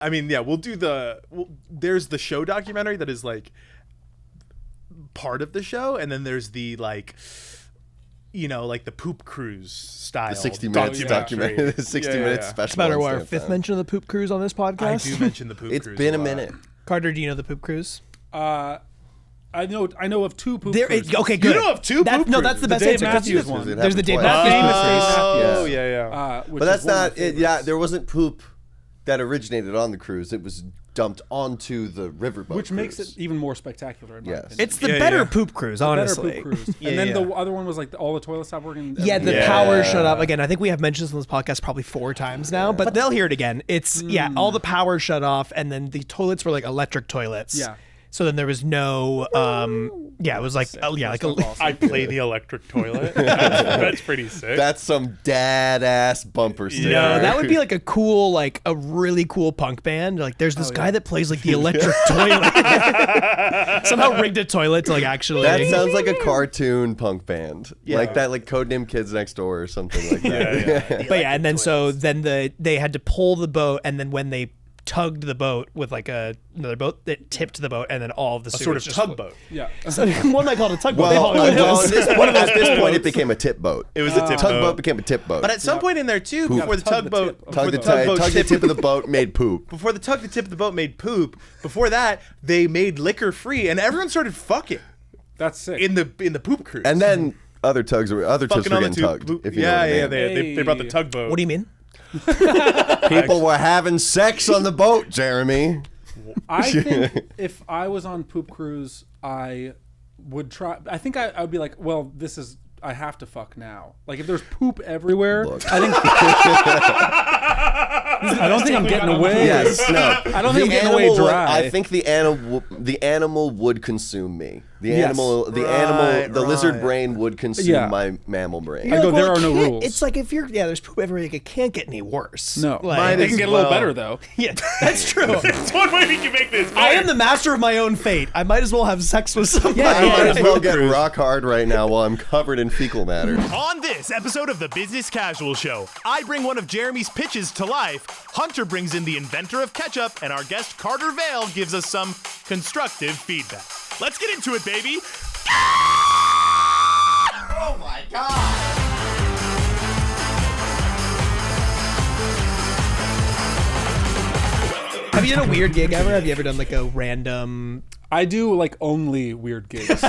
I mean, yeah, there's the show documentary that is like part of the show, and then there's the like, you know, like the poop cruise style. The 60 minutes documentary. The 60 minutes special. It's about our fifth mention of the poop cruise on this podcast. I do mention the poop cruise. It's been a minute. Carter, do you know the poop cruise? I know of two poop cruises. Okay, good. You know of two poop cruises? No, that's the best Dave answer. Matthews one. There's the Dave Matthews. Oh, Famous yeah. But that's not it. Yeah, there wasn't poop that originated on the cruise. It was dumped onto the riverboat, which makes it even more spectacular. In my opinion. It's the better poop cruise, honestly. Better poop cruise. And then the other one was like all the toilets stopped working. The power shut off. Again, I think we have mentioned this on this podcast probably 4 times now, but they'll hear it again. It's all the power shut off, and then the toilets were like electric toilets. Yeah. So then there was no, it was like, I play the electric toilet. That's pretty sick. That's some dad-ass bumper sticker. No, that would be like a really cool punk band. Like, there's this guy that plays like the electric toilet. Somehow rigged a toilet to like actually. That sounds like a cartoon punk band, like that, like Codename Kids Next Door or something like that. But and then they had to pull the boat, and then when they tugged the boat with like another boat that tipped the boat, and then all of the sort of tugboat. Yeah. So, one might call it a tugboat. At this point, it became a tip boat. It was a tip boat. Tugboat became a tip boat. But at some point in there too, before the tugboat, tugged the tip of the boat, made poop. Before the tip of the boat made poop. Before that, they made liquor free, and everyone started fucking. That's sick. In the poop cruise. And then other tips were getting tugged. They brought the tugboat. What do you mean? People were having sex on the boat, Jeremy. I think if I was on poop cruise, I would try. I think I would be like, well, I have to fuck now. Like if there's poop everywhere, I think. I don't think I'm getting away. Yes, no. I don't think I'm getting away dry. I think the animal would consume me. The lizard brain would consume my mammal brain. I go, there are no rules. It's like if there's poop everywhere, like, it can't get any worse. No, like, it can get a little better though. Yeah, that's true. That's one way we can make this better. I am the master of my own fate. I might as well have sex with somebody. I might as well get rock hard right now while I'm covered in fecal matter. On this episode of the Business Casual Show, I bring one of Jeremy's pitches to life, Hunter brings in the inventor of ketchup, and our guest Carter Vail gives us some constructive feedback. Let's get into it, baby. Oh my God. Have you done a weird gig ever? Have you ever done like a random? I do like only weird gigs.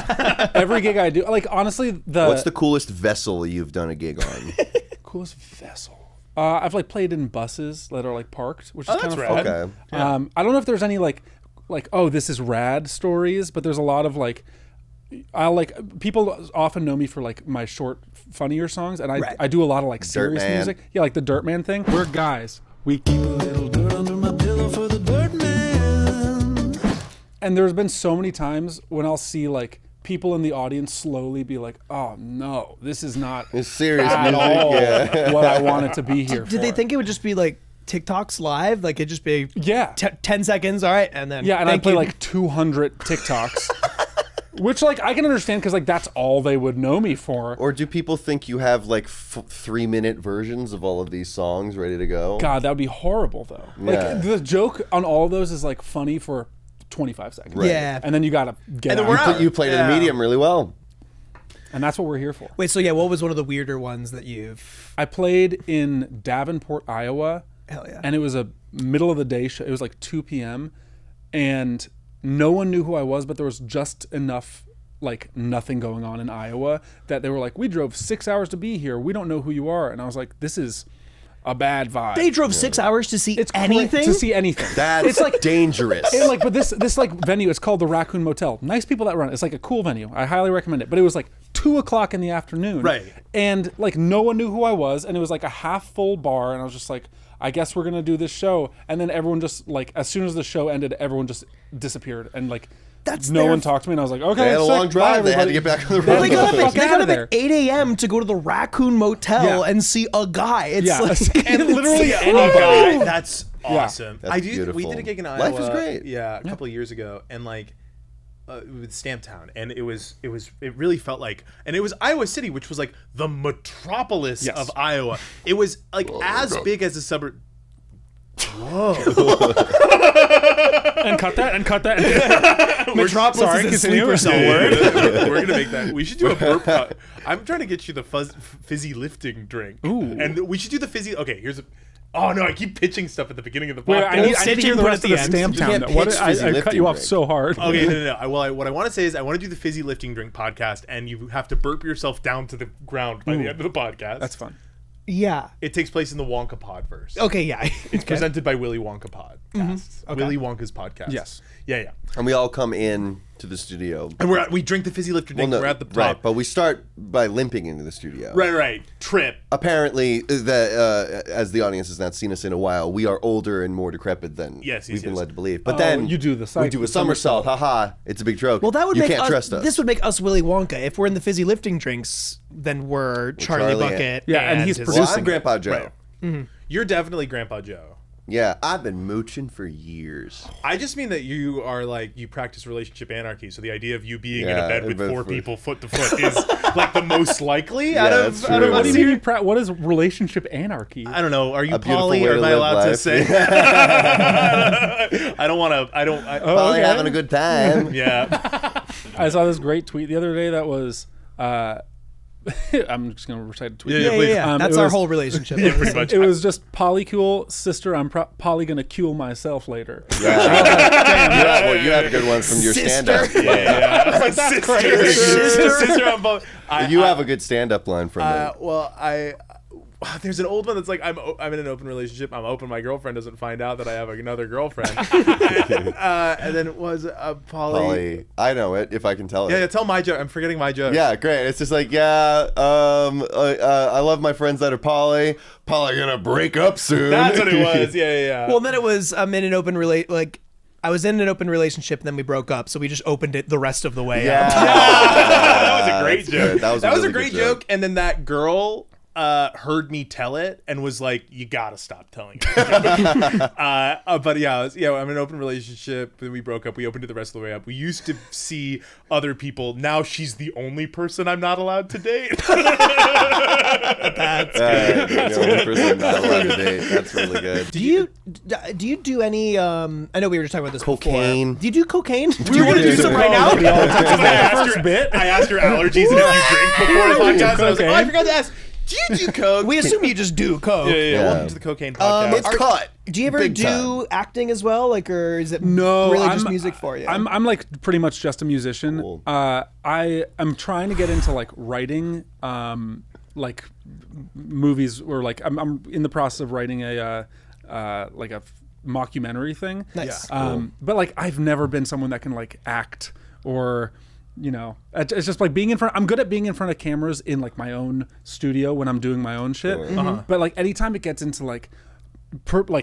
Every gig I do, like honestly, what's the coolest vessel you've done a gig on? Coolest vessel. I've like played in buses that are like parked, which is kind of fun. Okay. I don't know if there's any like oh, this is rad stories, but there's a lot of like. People often know me for like my short, funnier songs, and I do a lot of like serious music. Yeah, like the Dirt Man thing. We're guys. We keep a little dirt under my pillow for the Dirt Man. And there's been so many times when I'll see like people in the audience slowly be like, "Oh no, this is not it's serious at music. all Yeah. what I want it to be here." Did they think it would just be like TikToks live? Like it'd just be 10 seconds, all right, and then and I play like 200 TikToks. Which, like, I can understand because, like, that's all they would know me for. Or do people think you have, like, 3-minute versions of all of these songs ready to go? God, that would be horrible, though. Yeah. Like, the joke on all of those is, like, funny for 25 seconds. Right. Yeah. And then you got to get then out. we're out. You played in the medium really well. And that's what we're here for. Wait, so what was one of the weirder ones that you've... I played in Davenport, Iowa. Hell yeah. And it was a middle of the day show. It was, like, 2 p.m. And... no one knew who I was, but there was just enough, like, nothing going on in Iowa that they were like, we drove 6 hours to be here. We don't know who you are. And I was like, this is a bad vibe. They drove 6 hours to see anything? To see anything. That's it's like dangerous. But this like venue, it's called the Raccoon Motel. Nice people that run it. It's like a cool venue. I highly recommend it. But it was like 2:00 in the afternoon. Right. And like no one knew who I was. And it was like a half full bar. And I was just like, I guess we're going to do this show. And then everyone just like, as soon as the show ended, everyone just disappeared. And like, no one talked to me. And I was like, okay, they had a long drive. Bye, they had to get back on the Well, road. they got up out of at 8 a.m. to go to the Raccoon Motel and see a guy. It's like... and literally any guy. That's awesome. That's We beautiful. did a gig in Iowa. Life is great. Yeah, a couple of years ago, and like with Stamptown, and it really felt like, and it was Iowa City, which was like the metropolis of Iowa. It was like as big as a suburb. And cut that. Metropolis Sorry, is a continue. sleeper cell Yeah, word. We're gonna make that. We should do a burp. I'm trying to get you the fizzy lifting drink. Ooh. And we should do the fizzy. Okay, here's a. Oh no, I keep pitching stuff at the beginning of the Wait, podcast. I need to Stitching hear the put rest at of the the end. stamp You can't town. What pitch I fizzy cut lifting you off drink. so hard. Okay, no. Well, what I want to say is I want to do the fizzy lifting drink podcast, and you have to burp yourself down to the ground by the end of the podcast. That's fun. Yeah. It takes place in the Wonka Podverse. Okay, yeah. It's presented by Willy Wonka Podcasts. Willy Wonka's podcast. Yes. Yeah. And we all come in to the studio. And we drink the fizzy lifting drink. We're at the top. Right, but we start by limping into the studio. Right. Trip. Apparently, as the audience has not seen us in a while, we are older and more decrepit than we've been led to believe. But then you do the we do a somersault. Haha! It's a big joke. Well, that would you make can't us, trust us. This would make us Willy Wonka. If we're in the fizzy lifting drinks, then we're Charlie Charlie Bucket. Yeah, and he's his- well, producing I'm Grandpa Joe. Right. You're definitely Grandpa Joe. Yeah, I've been mooching for years. I just mean that you are like, you practice relationship anarchy. So the idea of you being in Yeah, a bed with but- four people foot to foot is like the most likely Yeah, out that's of true. What do us you here. mean? What is relationship anarchy? I don't know. Are you A beautiful poly way or to am I live allowed to life. say? I don't want to. Probably okay. having a good time. Yeah. I saw this great tweet the other day that was. I'm just gonna recite a tweet. Yeah, please. That's it our was- whole relationship. Pretty much. It was just polycule sister. I'm probably gonna cule myself later. Yeah, you have a good one from your stand-up. Yeah. Sister on both. You have a good stand-up line from it. Well, there's an old one that's like, I'm in an open relationship. I'm open. My girlfriend doesn't find out that I have another girlfriend. And then it was Polly, I know it if I can tell it. Yeah, tell my joke. I'm forgetting my joke. Yeah, great. It's just like, I love my friends that are poly. Poly gonna break up soon. That's what it was. Yeah. Well, then it was I was in an open relationship, and then we broke up, so we just opened it the rest of the way. Yeah. That was a great That's joke. good. That was a really great good joke. And then that girl heard me tell it and was like, "You gotta stop telling it." But yeah, I'm in an open relationship. Then we broke up. We opened it the rest of the way up. We used to see other people. Now she's the only person I'm not allowed to date. That's The only person not allowed to date. That's really good. Do you do any? I know we were just talking about this Cocaine. before. Do you do cocaine? Do were you want to gonna do do some it. right now? I asked her allergies and if you drink before the podcast. And I was like, I forgot to ask. Do you do coke? We assume you just do coke. Yeah. Welcome to the cocaine podcast. It's cut. Do you ever Big do time. acting as well, or is it No, really I'm- just music for you? I'm like pretty much just a musician. Cool. I am trying to get into like writing, like movies, or like I'm in the process of writing a mockumentary thing. Nice. But like I've never been someone that can like act or. It's just like being in front. I'm good at being in front of cameras in like my own studio when I'm doing my own shit. But like anytime it gets into like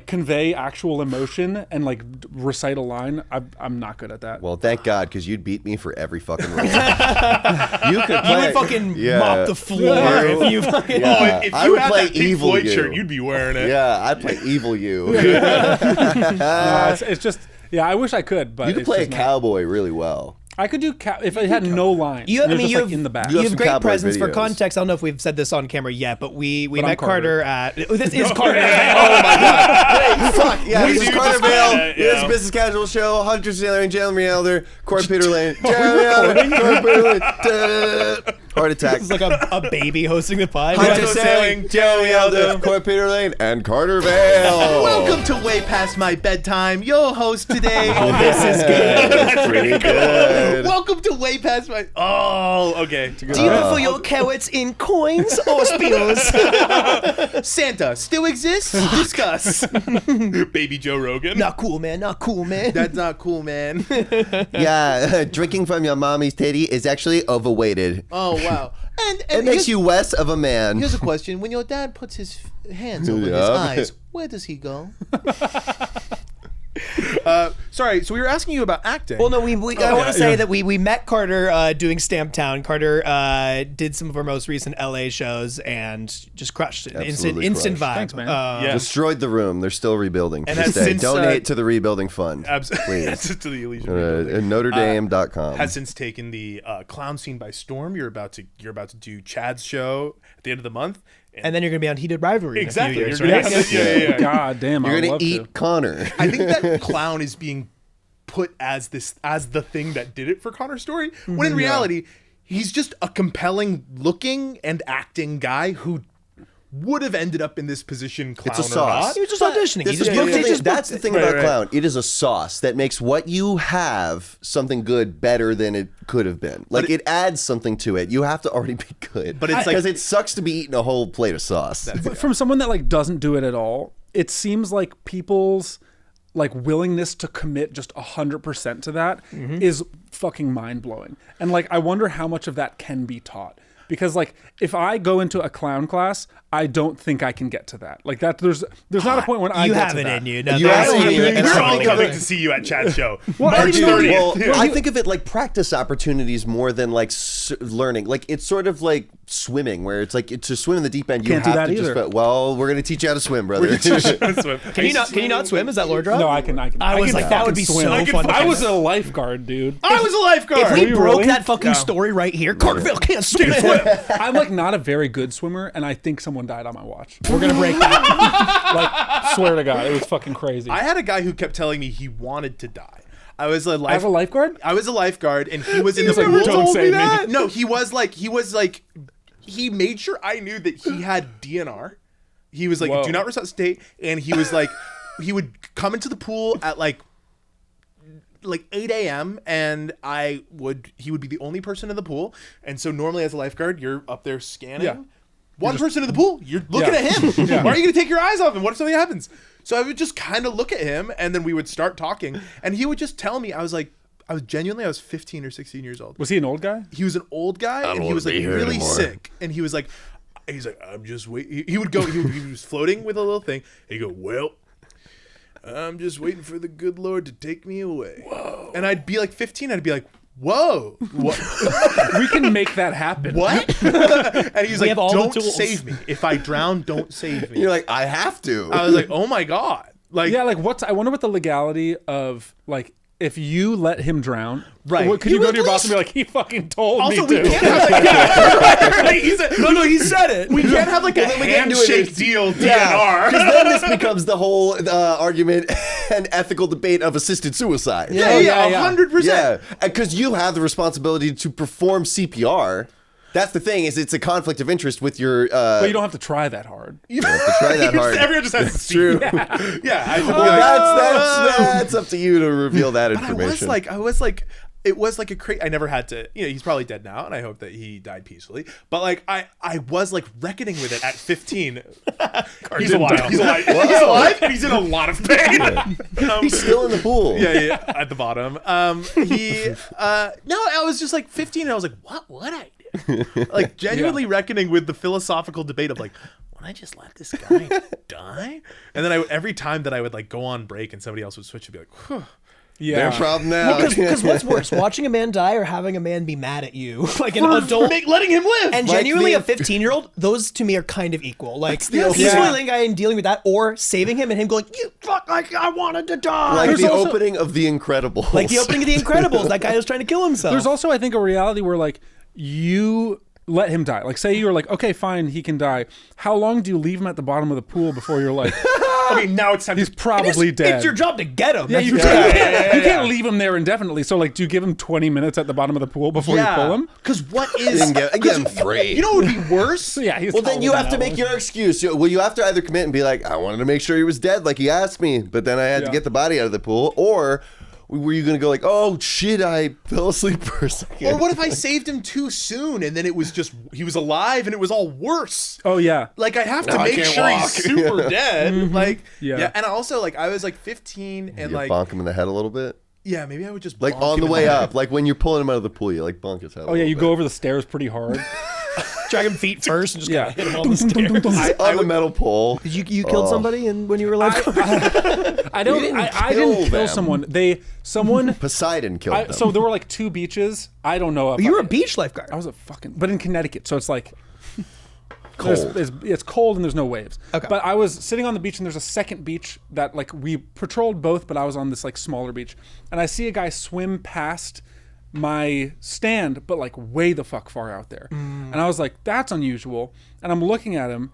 convey actual emotion and like recite a line, I'm not good at that. Well, thank God, because you'd beat me for every fucking role. You could play. You would fucking mop the floor if you fucking. Yeah. If I you would had play that Pink evil Floyd you. shirt, you'd be wearing it. Yeah, I'd play evil you. It's just I wish I could, but You could it's play a just not. cowboy really well. I could do if it had no lines. You, and I it was mean, just, you like, have in the back. You You have have some great cowboy presence for videos. context. I don't know if we've said this on camera yet, but we I'm met Carter. Carter at. This is Carter. Oh my god! Wait, fuck. Yeah, We this is do Carter just Vail. kinda, This is yeah. Business Casual Show. Hunter Sailor, Jeremy Elder, Cory Peter Lane. Jeremy Elder, Cory Peter Lane. Duh. Heart attack. It's like a baby hosting the pod. Hunter Yeah. Sailing, Jeremy Elder, Cory Peter Lane, and Carter Vail. Welcome to Way Past My Bedtime. Your host today. This is good. That's pretty good. Welcome to Way Past My. Oh, okay. Do you prefer your carrots in coins or spears? Santa still exists? Discuss. Baby Joe Rogan. Not cool, man. Not cool, man. That's not cool, man. Yeah, drinking from your mommy's titty is actually overweighted. Oh, wow. And It makes you less of a man. Here's a question. When your dad puts his hands over his Yeah. eyes, where does he go? Sorry, so we were asking you about acting. Well, no, I want to say that we met Carter doing Stamp Town. Carter did some of our most recent LA shows and just crushed it. Absolutely Instant crushed. vibe. Thanks, man. Yeah. Destroyed the room. They're still rebuilding. And To this has day. since, Donate to the rebuilding fund, Absolutely. please. to the Elysian Rebuilding. NotreDame.com. Has since taken the clown scene by storm. You're about to do Chad's show at the end of the month, And then you're going to be on Heated Rivalry Exactly. in a few You're years, gonna right? have to- God damn, You're I'd gonna love eat to. Connor. I think that clown is being put as the thing that did it for Connor's story, when in reality, he's just a compelling looking and acting guy who would have ended up in this position, clown It's a or sauce. not. He was just auditioning. This He is just the booked it, thing- just that's booked the it. thing about clown. It is a sauce that makes what you have something good better than it could have been. Like it adds something to it. You have to already be good. But it's because it sucks to be eating a whole plate of sauce. But from someone that like doesn't do it at all, it seems like people's like willingness to commit just 100% to that is fucking mind blowing. And like I wonder how much of that can be taught. Because like if I go into a clown class, I don't think I can get to that. Like that there's not a point when I You get have to it that. in you. No, You that's- have it in you, and We're I all think coming of to see you at Chad's show. Well, I March didn't even- 30th. Well, I think of it like practice opportunities more than like learning. Like it's sort of like swimming, where it's like to swim in the deep end, you Can't do have that to either. just. Well, we're gonna teach you how to swim, brother. Can you not swim? Is that lore drop? No, I can. I was like, that would be fucking so swim. fun. I was a lifeguard, dude. I was a lifeguard. If we you broke really? that fucking story right here, Carter Vail can't swim. I'm like not a very good swimmer, and I think someone died on my watch. We're gonna break that. Like, swear to God, it was fucking crazy. I had a guy who kept telling me he wanted to die. I was a As a lifeguard? I was a lifeguard, and he was in the like, pool. "Don't save me." No, he made sure I knew that he had DNR. He was like, Whoa. do not resuscitate, and he was like, he would come into the pool at like 8 a.m. and he would be the only person in the pool, and so normally as a lifeguard, you're up there scanning. Yeah. One person in the pool, you're looking Yeah. at him. Yeah. Why are you going to take your eyes off him? What if something happens? So I would just kind of look at him, and then we would start talking, and he would just tell me. I was 15 or 16 years old. Was he an old guy? He was an old guy, and he was like really sick, and he's like, I'm just waiting. He was floating with a little thing. He'd go, well, I'm just waiting for the good Lord to take me away. Whoa. And I'd be like 15. I'd be like, whoa, what? We can make that happen. What? And he's like, have all the don't tools. save me. If I drown, don't save me. You're like, I have to. I was like, oh my God. Like, Yeah, like I wonder what the legality of like if you let him drown. Right. Could you go to your boss and be like, he fucking told also, me we to. can't have like, he said it. We can't have like a then we can't do it. handshake deal DNR. Because then this becomes the whole argument and ethical debate of assisted suicide. Yeah, yeah. 100%. Yeah, because you have the responsibility to perform CPR. That's the thing, is it's a conflict of interest with your. But you don't have to try that hard. You have to try that hard. Everyone just has to see. True. Yeah. I should be Well, that's up to you to reveal that But information. it was like a crazy. I never had to. He's probably dead now, and I hope that he died peacefully. But like, I was like reckoning with it at 15. He's alive. He's alive. He's alive, and he's in a lot of pain. He's still in the pool. Yeah, at the bottom. I was just like 15, and I was like, what would I do? Like genuinely reckoning with the philosophical debate of like, would I just let this guy die? And then every time that I would like go on break and somebody else would switch, I'd be like, whew. Yeah. Their problem now. Because what's worse, watching a man die or having a man be mad at you, like an adult, letting him live. and Like genuinely the- a 15-year-old, those to me are kind of equal. Like the peacefully yeah. letting a guy and dealing with that, or saving him and him going, "You fuck! Like I wanted to die." Like There's the also- opening of The Incredibles. like the opening of The Incredibles. That guy was trying to kill himself. There's also, I think, a reality where like you let him die. Like say you're like, okay, fine, he can die. How long do you leave him at the bottom of the pool before you're like, okay, now it's time. he's probably dead? It's your job to get him. Yeah, That's you your can't, job. you can't leave him there indefinitely. So, like, do you give him 20 minutes at the bottom of the pool before you pull him? Because what is? Give him 3. You know what would be worse? So, yeah, he's Well, then you taller have to now. make your excuse. Well, you have to either commit and be like, I wanted to make sure he was dead, like he asked me, but then I had to Yeah. get the body out of the pool. Or were you going to go like, oh shit, I fell asleep for a second? Or what if I saved him too soon and then it was just he was alive and it was all worse? Oh, yeah. Like I have to Now I make can't sure walk. he's super dead. Like Yeah. and also like I was like 15 and You like bonk him in the head a little bit? yeah, maybe I would just Like bonk on him the in way head. up, like when you're pulling him out of the pool, you like bonk his head. Oh, yeah, you go over the stairs pretty hard. Drag him feet first and just Yeah. hit him on the stairs. on the metal pole. Did you killed somebody when you were alive? I didn't kill kill them. someone. Poseidon killed them. So there were like 2 beaches. I don't know if You were a beach lifeguard. I was a fucking, but in Connecticut, so it's like Cold. It's cold and there's no waves. Okay. But I was sitting on the beach and there's a second beach that like we patrolled both, but I was on this like smaller beach, and I see a guy swim past my stand, but like way the fuck far out there. And I was like, that's unusual. And I'm looking at him,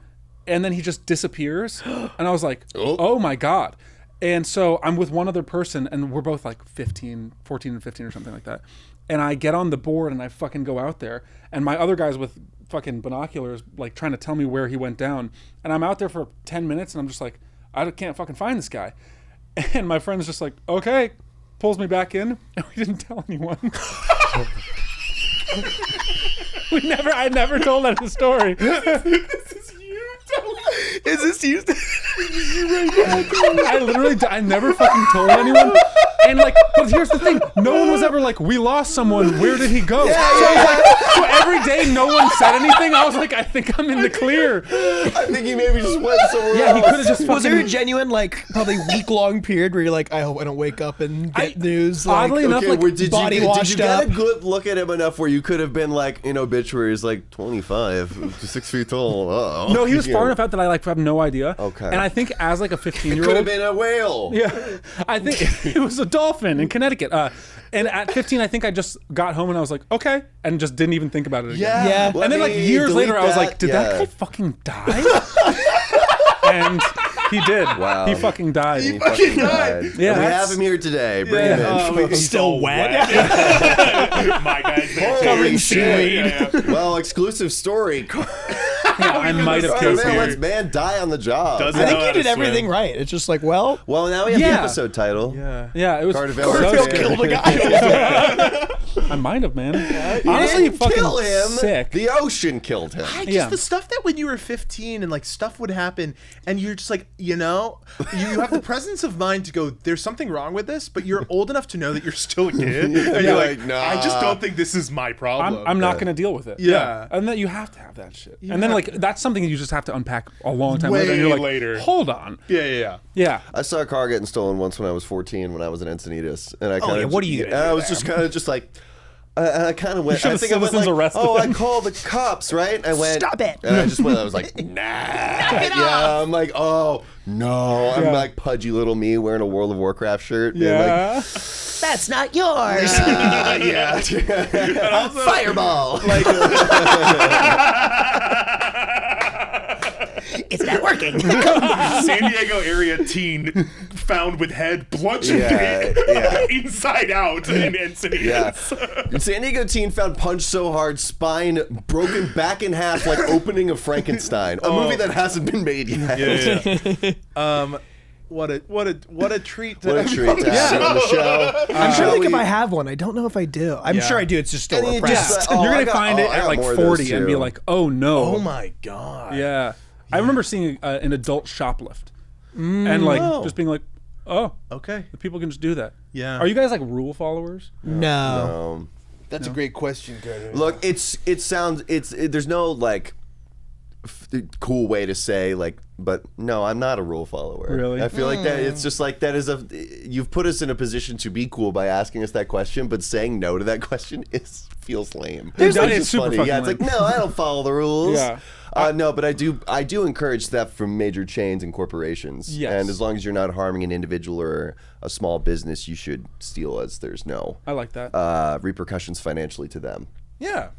and then he just disappears. And I was like, oh my God. And so I'm with one other person, and we're both like 14 and 15 or something like that. And I get on the board and I fucking go out there, and my other guy's with fucking binoculars, like trying to tell me where he went down. And I'm out there for 10 minutes and I'm just like, I can't fucking find this guy. And my friend's just like, okay, pulls me back in, and we didn't tell anyone. I never told that story. Is this you? I never fucking told anyone. And like, but here's the thing: no one was ever like, "We lost someone. Where did he go?" So every day, no one said anything. I was like, I think I'm in the clear. I think he maybe just went somewhere Yeah, else. he could have just. Was there a genuine, like, probably week-long period where you're like, I hope I don't wake up and get news? Like, oddly enough, like, did body you washed get up. a good look at him enough where you could have been like, obituaries like 25, 6 feet tall? Uh-oh. No, he was far enough out that I like have no idea. Okay. And I think as like a Could have 15-year-old, been a whale. yeah, I think it was a dolphin in Connecticut. And at 15, I think I just got home and I was like, okay, and just didn't even think about it again. Yeah. Let And then like me years delete later, I was like, did that Yeah. guy fucking die? And he did. Wow. He fucking died. He fucking died. Yeah, And we that's- have him here today. Bring him in. He's Still all wet? My guy's there. Covered in Yeah, seaweed. yeah. Well, exclusive story. Yeah, I might have Carter killed Vail him. lets man die on the job. Doesn't I think know you how to did everything swim. right. It's just like, well, Well, now we have the Yeah. episode title. Yeah. Yeah, it was. Carter Vail Carter is Vail here. killed a guy. I might have, man. You Honestly, didn't fucking kill him. sick. The ocean killed him. Yeah. The stuff that when you were 15 and like stuff would happen and you're just like, you have the presence of mind to go, there's something wrong with this, but you're old enough to know that you're still a kid. And you're like, like, nah. I just don't think this is my problem. I'm not going to deal with it. Yeah. And then you have to have that shit. You And then have like that's something you just have to unpack a long time Way later. And you're like, later. hold on. Yeah. Yeah. I saw a car getting stolen once when I was 14 when I was in Encinitas. And I kind yeah, of, what are you gonna I do was just kind of just like, I kind of went. should I have think I went citizens like, arrested oh, I him. called the cops, right? I went. Stop it. And I just went. I was like, nah. Yeah. I'm like, oh no. I'm Yeah. like pudgy little me wearing a World of Warcraft shirt. being Yeah. that's not yours. Like, yeah. Fireball. Like. It's not working. San Diego area teen found with head bludgeoned Yeah. inside out in Encinitas. Yeah. San Diego teen found punched so hard, spine broken back in half like opening of Frankenstein. A movie that hasn't been made yet. What a treat to What a treat to have you on the show. I'm sure Shall like if we- I have one. I don't know if I do. I'm sure I do. It's just still And you repressed. just, oh, You're I gonna got- find oh, it I at got like more of those 40 and be too. like, oh no. Oh my god. Yeah. I remember seeing an adult shoplift and like just being like, oh, Okay. the people can just do that. Yeah. Are you guys like rule followers? No. That's a great question, Carter. Look, there's no like cool way to say like, but no, I'm not a rule follower. Really? I feel like that it's just like that is you've put us in a position to be cool by asking us that question, but saying no to that question feels lame. It's just super funny. fucking Yeah, it's like lame. no, I don't follow the rules. Yeah. No, but I do encourage theft from major chains and corporations. Yes. And as long as you're not harming an individual or a small business, you should steal as there's no I like that. repercussions financially to them. Yeah.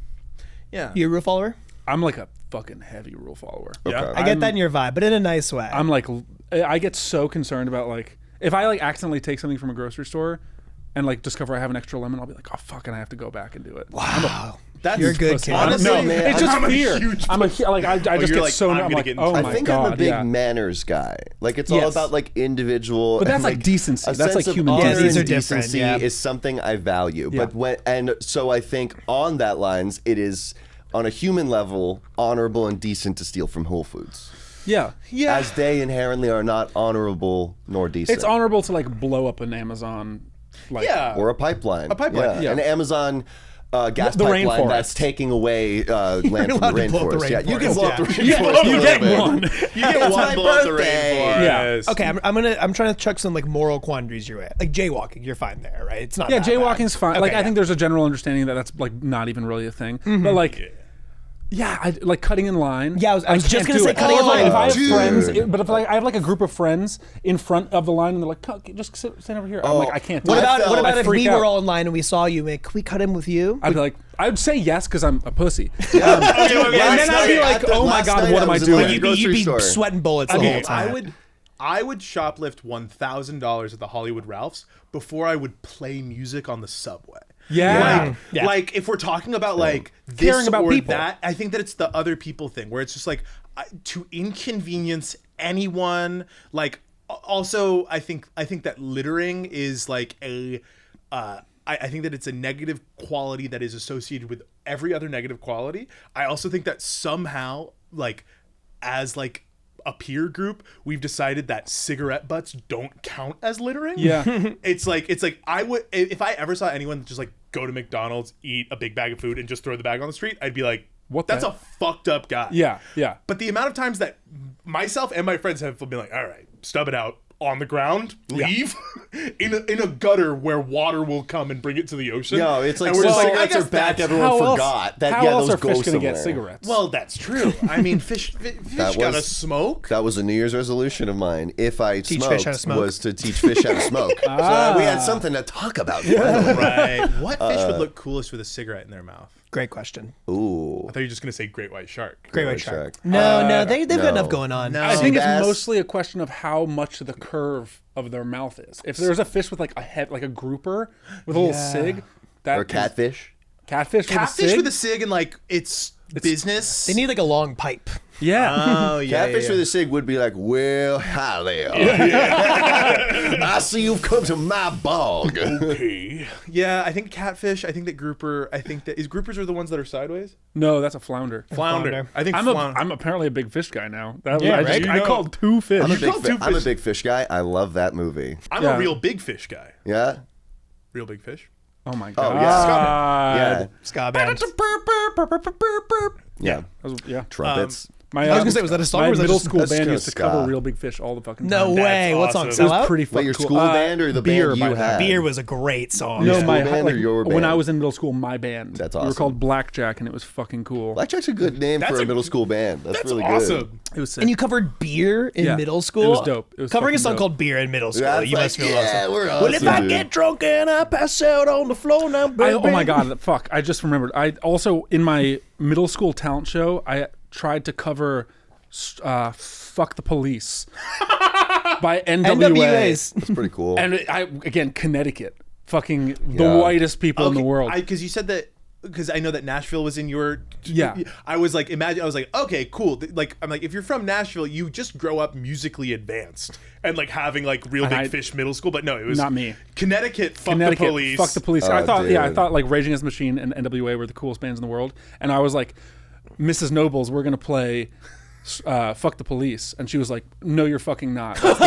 Yeah. You a rule follower? I'm like a fucking heavy rule follower. Yeah. I get that in your vibe, but in a nice way. I'm like, I get so concerned about like, if I like accidentally take something from a grocery store and like discover I have an extra lemon, I'll be like, oh fuck, and I have to go back and do it. wow. That's You're a good Pussy. kid. Honestly, No, man, it's just I'm a fear. huge I'm a like I just you're get like, so I'm I'm gonna like, get in oh trouble. my I think god, I'm a big yeah. manners guy. Like it's all Yes. about like individual. But that's and, like decency. a That's like sense of human honor decency. These and are different, decency yeah. is something I value. Yeah. But so I think on that lines, it is on a human level honorable and decent to steal from Whole Foods, Yeah. as they inherently are not honorable nor decent. It's honorable to like blow up an Amazon like Yeah. or a pipeline. A pipeline, yeah. An Amazon. Gas The pipeline rainforest. that's taking away land from the allowed to blow up the rainforest. Yeah, you can rainforest, blow up the yeah. rainforest. you a get little bit. one. You get It's one my blow up the birthday. rainforest. Okay, I'm trying to chuck some like moral quandaries your way. Like jaywalking, you're fine there, right? It's not. Yeah, that bad. jaywalking's fine. Okay, like I yeah. think there's a general understanding that that's like not even really a thing. But like Yeah, like cutting in line. Yeah, I was just can't gonna do say it. cutting in line. If I have Dude. friends, but if I have like a group of friends in front of the line and they're like, just stand over here. I'm like, I can't do What it. about I if freak we out. were all in line and we saw you? Can we cut in with you? I'd be like, I'd say yes because I'm a pussy. Okay, And then I'd be like, oh my God, what am I doing? You'd be sweating bullets the whole time. I would shoplift $1,000 at the Hollywood Ralphs before I would play music on the subway. Yeah. Like if we're talking about like this Caring about or people. that, I think that it's the other people thing where it's just like to inconvenience anyone. Like also, I think that littering is like I think that it's a negative quality that is associated with every other negative quality. I also think that somehow, like, as like a peer group, we've decided that cigarette butts don't count as littering. Yeah. It's like I would, if I ever saw anyone just like go to McDonald's, eat a big bag of food and just throw the bag on the street, I'd be like, What that's the- a fucked up guy. Yeah. But the amount of times that myself and my friends have been like, all right, stub it out on the ground, leave in a gutter where water will come and bring it to the ocean. No, it's like And we're just like, I cigarettes are guess back. that's- Everyone How else- forgot that. How Yeah, else those are go fish gonna somewhere. get cigarettes? Well, that's true. I mean, fish gotta smoke. That was a New Year's resolution of mine. If I Teach smoked, fish how to smoke. was to teach fish how to smoke. So we had something to talk about. finally. Right. What fish would look coolest with a cigarette in their mouth? Great question. Ooh. I thought you were just gonna say great white shark. Great white white shark. shark. No, they've got no. enough going on. No. I think it's Bass. mostly a question of how much the curve of their mouth is. If there's a fish with like a head, like a grouper with a little sig, that Or catfish. catfish Catfish with a cig and like it's business. They need like a long pipe. yeah. Oh yeah. Catfish with a sig would be like, well, hi there. I see you've come to my bog. Okay. Yeah, I think catfish. I think that grouper. I think that groupers are the ones that are sideways. No, that's a flounder. Flounder. I think I'm apparently a big fish guy now. That Yeah, was, right? I called 2 fish. I'm a called two I'm a fish. big fish guy. I love that movie. I'm Yeah. a real big fish guy. Yeah? Real big fish. Oh my Oh, god. yeah. Ska band. Yeah. Yeah. Trumpets. My, I was gonna say, was that a song My or was that middle just- school that's band kinda used to ska. cover Real Big Fish all the fucking No time. way. That's What song? awesome. Sell It was Out? pretty fucking Wait, your cool. school band or the Beer, band by you the way. had? Beer was a great song. Your No, school my band or your when I band? was in middle school, my band. That's We were awesome. called Blackjack, and it was fucking cool. Blackjack's a good name That's for a a- middle school band. That's really awesome. It was sick. And you covered beer in Yeah. middle school? It was dope. It was Covering a fucking song dope. called Beer in middle school. Yeah, You must feel awesome. we're Well, if awesome, I dude. get drunk and I pass out on the floor now, baby. Oh my god, fuck. I just remembered. I also, in my middle school talent show, I tried to cover Fuck the Police by NWA. NWAs. That's pretty cool. And again, Connecticut. Fucking the whitest people in the world. Because you said that. Because I know that Nashville was in your. Yeah. I was like, okay, cool. Like, I'm like, if you're from Nashville, you just grow up musically advanced and like having like Real Big Fish middle school. But no, it was Not me. Connecticut. Fuck Connecticut, the police. Fuck the police. Oh, I thought, I dude. thought like Rage Against the Machine and NWA were the coolest bands in the world, and I was like, Mrs. Nobles, we're gonna play Fuck the Police, and she was like, no, you're fucking not. That's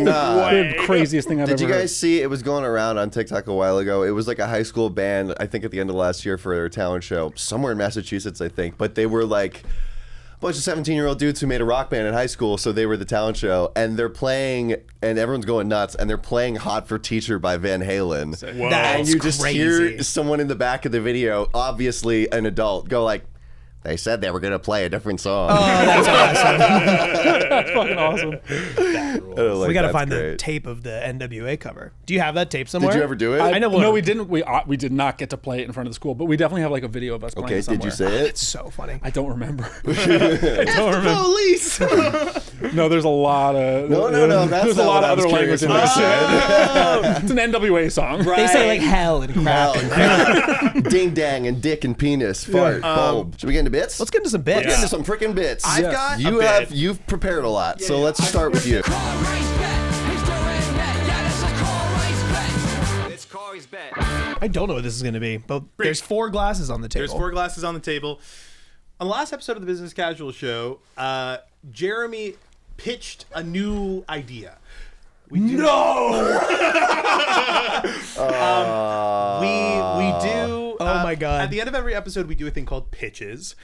the craziest thing I've Did ever you heard. guys see? It was going around on TikTok a while ago. It was like a high school band, I think at the end of last year for their talent show, somewhere in Massachusetts, I think. But they were like a bunch of 17-year-old dudes who made a rock band in high school, so they were the talent show. And they're playing, and everyone's going nuts, and they're playing Hot for Teacher by Van Halen. Whoa. And you just crazy. hear someone in the back of the video, obviously an adult, go like, they said they were going to play a different song. That's awesome. That's fucking awesome. We got to find the tape of the NWA cover. Do you have that tape somewhere? Did you ever do it? I know. No, we didn't. We did not get to play it in front of the school, but we definitely have like a video of us playing Okay, it somewhere. did you say it? It's so funny. I don't remember. Police. No, there's a lot of No, that's there's a not lot what of I was other language curious in about. this. It's an NWA song. They say like hell and crap. and Ding dang and dick and penis, fart, bulb. Should we get into bits? Let's get into some Let's bits. get into some freaking bits. I've got you a bit. you've prepared a lot, so let's start with you. It's Cory's bet. I don't know what this is going to be, but there's 4 glasses on the table. There's 4 glasses on the table. On the last episode of the Business Casual Show, Jeremy pitched a new idea. We do. No. We do. Oh my God. At the end of every episode, we do a thing called pitches,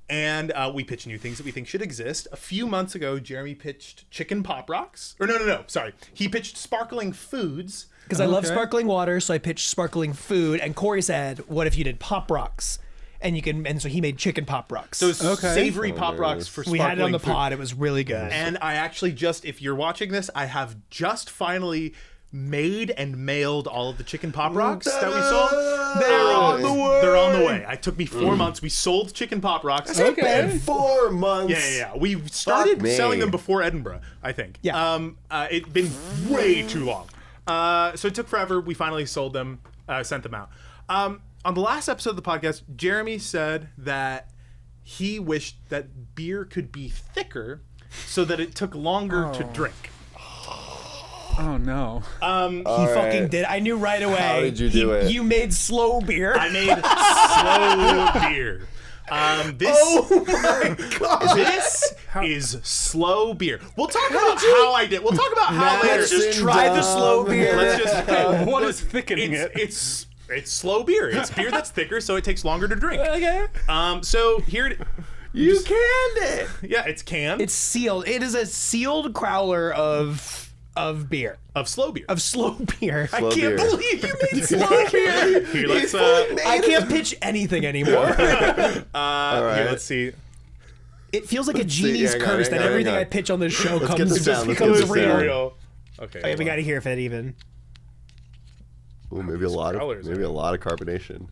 and we pitch new things that we think should exist. A few months ago, Jeremy pitched chicken pop rocks. Or no. Sorry, he pitched sparkling foods. Because I love sparkling water, so I pitched sparkling food. And Cory said, what if you did Pop Rocks? and so he made chicken Pop Rocks. Those savory Pop Rocks for we had it on the sparkling food. pod. It was really good. And I actually if you're watching this, I have just finally made and mailed all of the chicken Pop Rocks that we sold. They're on the way. It took me 4 months. We sold chicken Pop Rocks. In 4 months. Yeah. We started selling them before Edinburgh, I think. Yeah. It'd been way too long. So it took forever. We finally sold them, sent them out. On the last episode of the podcast, Jeremy said that he wished that beer could be thicker so that it took longer to drink. Oh no. He fucking did. I knew right away. How did you do it? You made slow beer. I made slow beer. Oh my god! This is slow beer. We'll talk about how I did. We'll talk about how later. Let's just try the slow beer. Let's just. What is thickening it? It's slow beer. It's beer that's thicker, so it takes longer to drink. Okay. So here. You canned it. Yeah, it's canned. It's sealed. It is a sealed growler of beer. Of slow beer. Of slow beer. I Slow can't beer. believe you made slow beer. Here, let's I can't pitch anything anymore. here, let's see. It feels like a see. genie's Hang on, curse hang that on, everything hang on. I pitch on this show get comes the sound, let's get becomes the sound. real. Okay. Okay, we got to hear if it even. Ooh, maybe a lot colors of carbonation.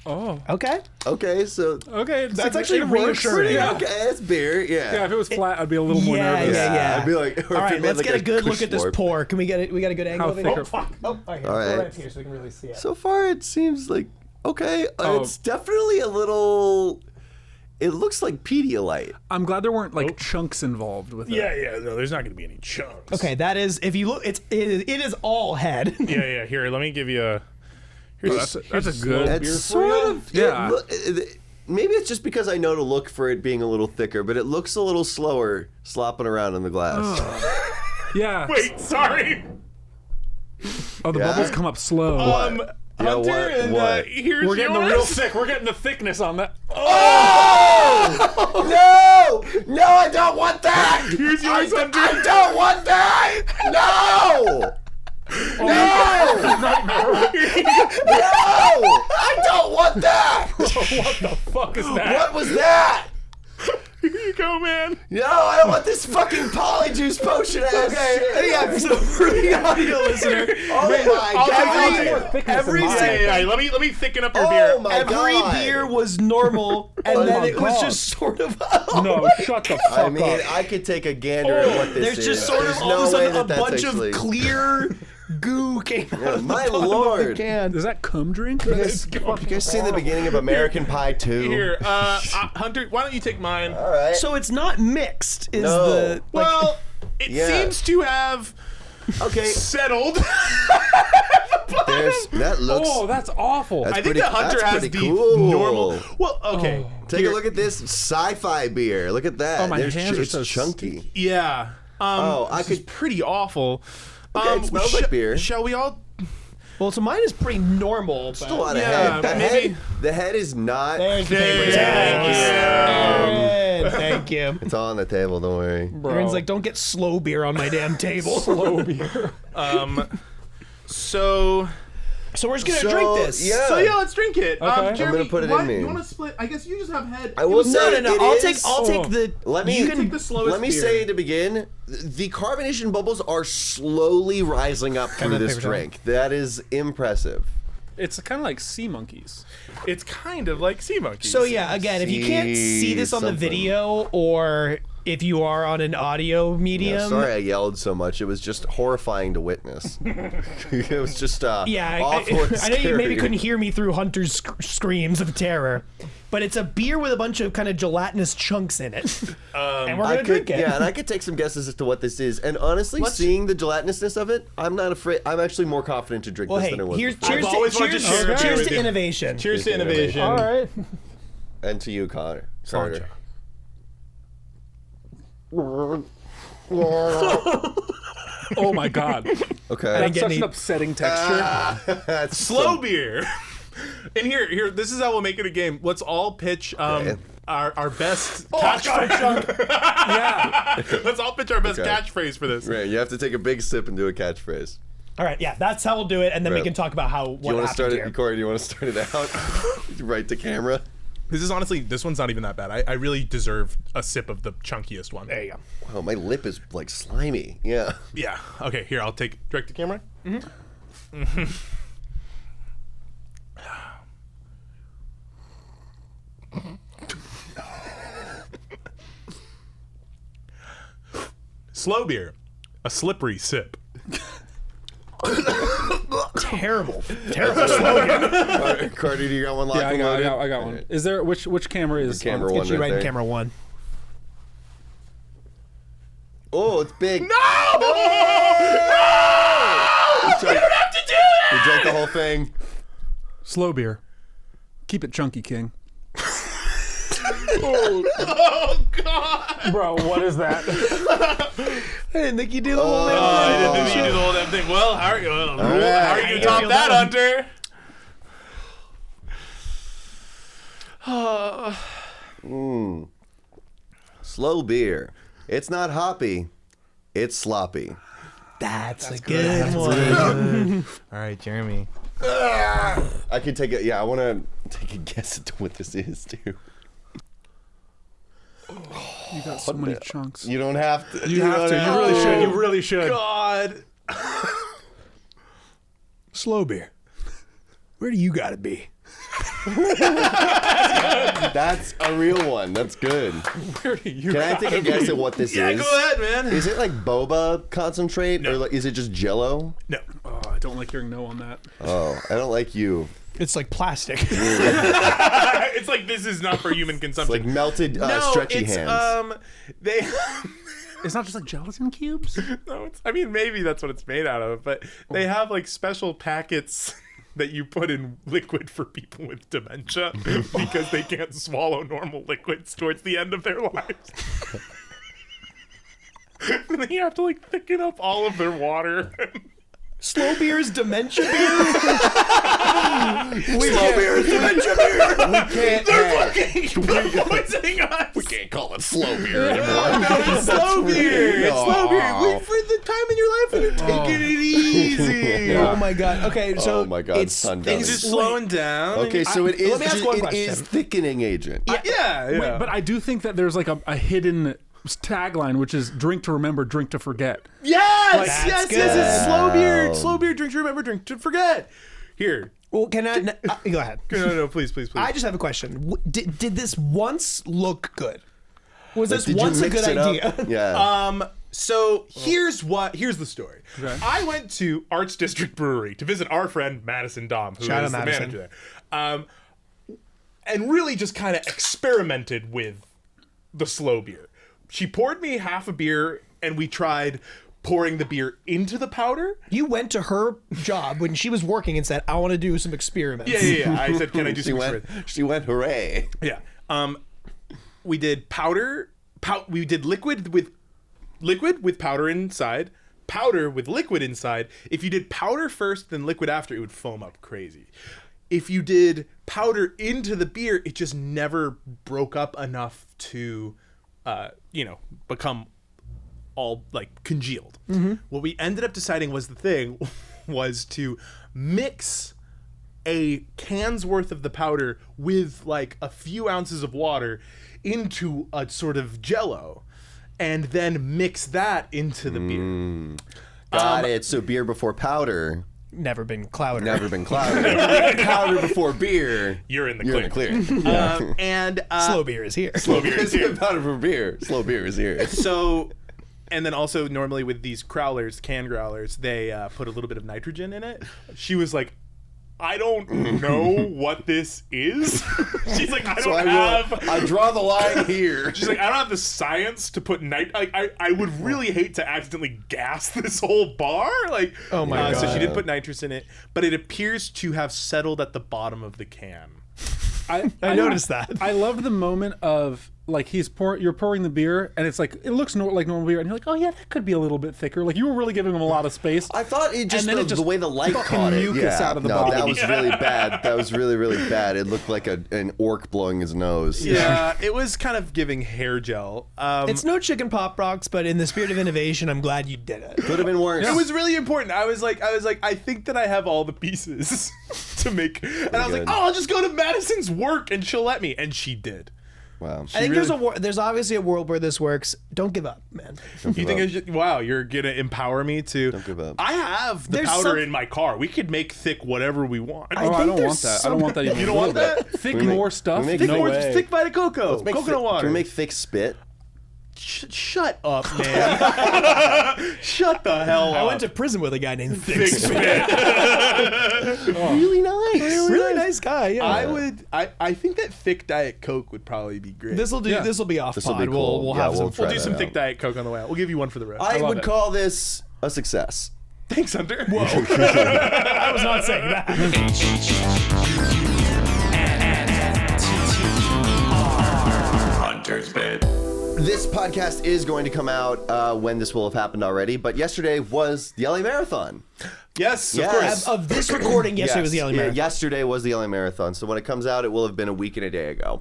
Oh. Okay. Okay, so Okay. That's actually it works. reassuring. Yeah. okay, it's beer. Yeah, if it was flat, I'd be a little more Yeah, nervous. yeah. I'd be like, All right, let's get a good look at this pour. pour. Can we get it? We got a good angle How of it. thick Oh, are- fuck. Oh, all right. All right. Right up here so we can really see it. So far, it seems like okay. Oh. It's definitely a little. It looks like Pedialyte. I'm glad there weren't like chunks involved with it. Yeah. No, there's not going to be any chunks. Okay, that is. If you look, it is all head. Yeah. Here, let me give you a. That's a good beer It's for sort you. of. Yeah. Maybe it's just because I know to look for it being a little thicker, but it looks a little slower slopping around in the glass. Yeah. Wait, sorry. Oh, the Yeah? bubbles come up slow. Yeah, Hunter, what- and what? here's We're getting the yours. real thick. We're getting the thickness on that. No, I don't want that. Here's yours, Hunter. I don't want that. No. No! I don't want that! What the fuck is that? What was that? Here you go, man. No, I don't want this fucking polyjuice potion ass shit. Yeah, so for the audio listener, Oh my god. every Yeah. Let me thicken up your beer. Oh my every god. beer was normal, and Oh then my it was God. just sort of. No, shut the fuck I mean, up. I could take a gander at what this There's is. just sort of There's all no of a way sudden a that that's bunch actually... of clear goo came out of the my bottom of the lord. can. Is that cum drink? You guys seen the beginning of American Pie 2? Here, Hunter, why don't you take mine? All right. So it's not mixed. Is No. the like? Well, it Yeah. seems to have Okay. settled. That looks... Oh, that's awful. That's I think pretty- the Hunter that's has pretty the cool. normal. Well, okay. Take Here. a look at this sci-fi beer. Look at that. Oh, my hands are it's so chunky. Yeah. Oh, I this is could- pretty awful. Okay, it smells like beer. Shall we all? Well, so mine is pretty normal. Just a But lot of Yeah, head. maybe- The head is not. there's the There paper you tag. Thank you. It's all on the table. Don't worry. Aaron's like, don't get slow beer on my damn table. slow beer. So So we're just gonna drink this. Yeah. So yeah, let's drink it. Okay. Jeremy, I'm gonna put it why- in me. You want to split? I guess you just have head. I will say No. it I'll is- take the. Let me You can take the slowest let me beer. say to begin, the carbonation bubbles are slowly rising up through that this paper towel? drink. That is impressive. It's kind of like sea monkeys. It's kind of like sea monkeys. So yeah, again, if you can't see this on the something. video, or if you are on an audio medium, Yeah, sorry I yelled so much. It was just horrifying to witness. It was just yeah, awful and I know you maybe scary. couldn't hear me through Hunter's screams of terror, but it's a beer with a bunch of kind of gelatinous chunks in it, and we're I gonna could, drink it. yeah, and I could take some guesses as to what this is. And honestly, seeing the gelatinousness of it, I'm not afraid. I'm actually more confident to drink Well, this hey, than I was. here's before. cheers I've always to, wanted to cheers, share a beer cheers with to you. innovation. Cheers to innovation. All right. And to you, Carter. Sancha. Oh my god. Okay. That's get such any- an upsetting texture. That's Slow beer. And here, this is how we'll make it a game. Let's all pitch Okay. our best catchphrase. Yeah. Let's all pitch our best Okay. catchphrase for this. Right, you have to take a big sip and do a catchphrase. All right, yeah, that's how we'll do it, and then we Right. can talk about what Do you want to happened start here. it, Cory? Do you want to start it out right to camera? This one's not even that bad. I really deserve a sip of the chunkiest one. There you go. Oh, my lip is like slimy. Yeah. Yeah. Okay, here, I'll take direct to camera. Slow beer, a slippery sip. Terrible slogan. All right, Carter, do you got one locked Yeah, and loaded? I got one. Is there which camera is Camera on? one Get you right in there. camera one. Oh, it's big. No! You don't have to do that! You drank the whole thing. Slow beer. Keep it chunky, King. Oh God! Bro, what is that? I didn't think you do the whole thing. I didn't think you do the whole damn thing. Well, how are you? How are you I gonna top feel that, that Hunter? Slow beer. It's not hoppy. It's sloppy. That's a good one. All right, Jeremy. I could take it. Yeah, I want to take a guess at what this is, too. You got so many chunks. You don't have to. You have to. You really should. You really should. God. Slow beer. Where do you gotta be? That's a real one. That's good. Where do you Can I take a guess at what this Yeah, is? go ahead, man. Is it like boba concentrate or like, is it just Jello? No. Oh, I don't like hearing no on that. Oh, I don't like you. It's like plastic. It's like this is not for human consumption. Like melted, no, stretchy it's, hands. They. It's not just like gelatin cubes. No, I mean maybe that's what it's made out of, but they have like special packets that you put in liquid for people with dementia because they can't swallow normal liquids towards the end of their lives. And then you have to like thicken up all of their water. Slow beer is dementia beer. Slow beer is dementia beer. We can't have. Poisoning us. We can't call it slow beer anymore. It's slow beer. It's slow beer. Aw. Wait for the time in your life when you're taking it easy. Oh my god. Okay, so Oh my God, it's sun Things dummy. just slowing down. Okay, so it let me ask one is question. thickening agent. Yeah. Wait, but I do think that there's like a hidden tagline, which is "Drink to remember, drink to forget." Yes, That's yes, good. yes. It's slow beer. Slow beer. Drink to remember. Drink to forget. Here. well, can I? Go ahead. No, please. I just have a question. Did this once look good? Was this Did you once a mix good it up? idea? Yeah. So here's the story. Okay. I went to Arts District Brewery to visit our friend Madison Dom, who is Shout out the Madison. manager there, and really just kind of experimented with the slow beer. She poured me half a beer, and we tried pouring the beer into the powder. You went to her job when she was working and said, "I want to do some experiments." Yeah. I said, "Can I do some experiments?" She went, hooray. Yeah. We did powder. We did liquid with powder inside. Powder with liquid inside. If you did powder first, then liquid after, it would foam up crazy. If you did powder into the beer, it just never broke up enough to, become all like congealed. What we ended up deciding was to mix a can's worth of the powder with like a few ounces of water into a sort of jello and then mix that into the beer. Got it. So beer before powder, Never been clouder. never been cloudy. Powder before beer, You're in the you're clear. in the clear. And Slow beer is here. slow beer is here. Powder for beer. Slow beer is here. So, and then also normally with these growlers, can growlers, they put a little bit of nitrogen in it. She was like, I don't know what this is. She's like, I draw the line here. She's like, I don't have the science to put I would really hate to accidentally gas this whole bar. Like, Oh my So God. she did put nitrous in it, but it appears to have settled at the bottom of the can. I noticed that. I loved the moment of like you're pouring the beer, and it's like it looks like normal beer, and you're like, oh yeah, that could be a little bit thicker. Like you were really giving him a lot of space. I thought it just, And then the way the light caught it. mucus out of the no, bottle. that was really bad. That was really, really bad. It looked like an orc blowing his nose. Yeah, it was kind of giving hair gel. It's no chicken pop rocks, but in the spirit of innovation, I'm glad you did it. Could have been worse. It was really important. I was like, I think that I have all the pieces to make, and I was like, good. oh, I'll just go to Madison's work and she'll let me, and she did. Wow. I think there's obviously a world where this works. Don't give up, man. You think I should? Wow, you're gonna empower me to? Don't give up. I have the There's powder in my car. We could make thick whatever we want. Oh, I don't there's want that. I don't want that even. You don't a want little bit. that? Thick Can we make- more stuff? can we make Thick no more, way. thick Vita Coco, Make coconut water. Can we make thick spit? Shut up, man. Shut the hell up. I went to prison with a guy named Thick Thick Spit. spit. Really nice. Really nice guy. Yeah. I think that thick Diet Coke would probably be great. This will do. Yeah. This will be off This'll pod. be cool. We'll Yeah, have we'll some. try We'll do some that thick out. Diet Coke on the way out. We'll give you one for the road. I love would it. call this a success. Thanks, Hunter. Whoa. I was not saying that. Hunter's bed. This podcast is going to come out when this will have happened already, but yesterday was the LA Marathon. Yes, Yes. of course. Of this recording, yesterday was the LA Marathon. Yesterday was the LA Marathon, so when it comes out, it will have been a week and a day ago.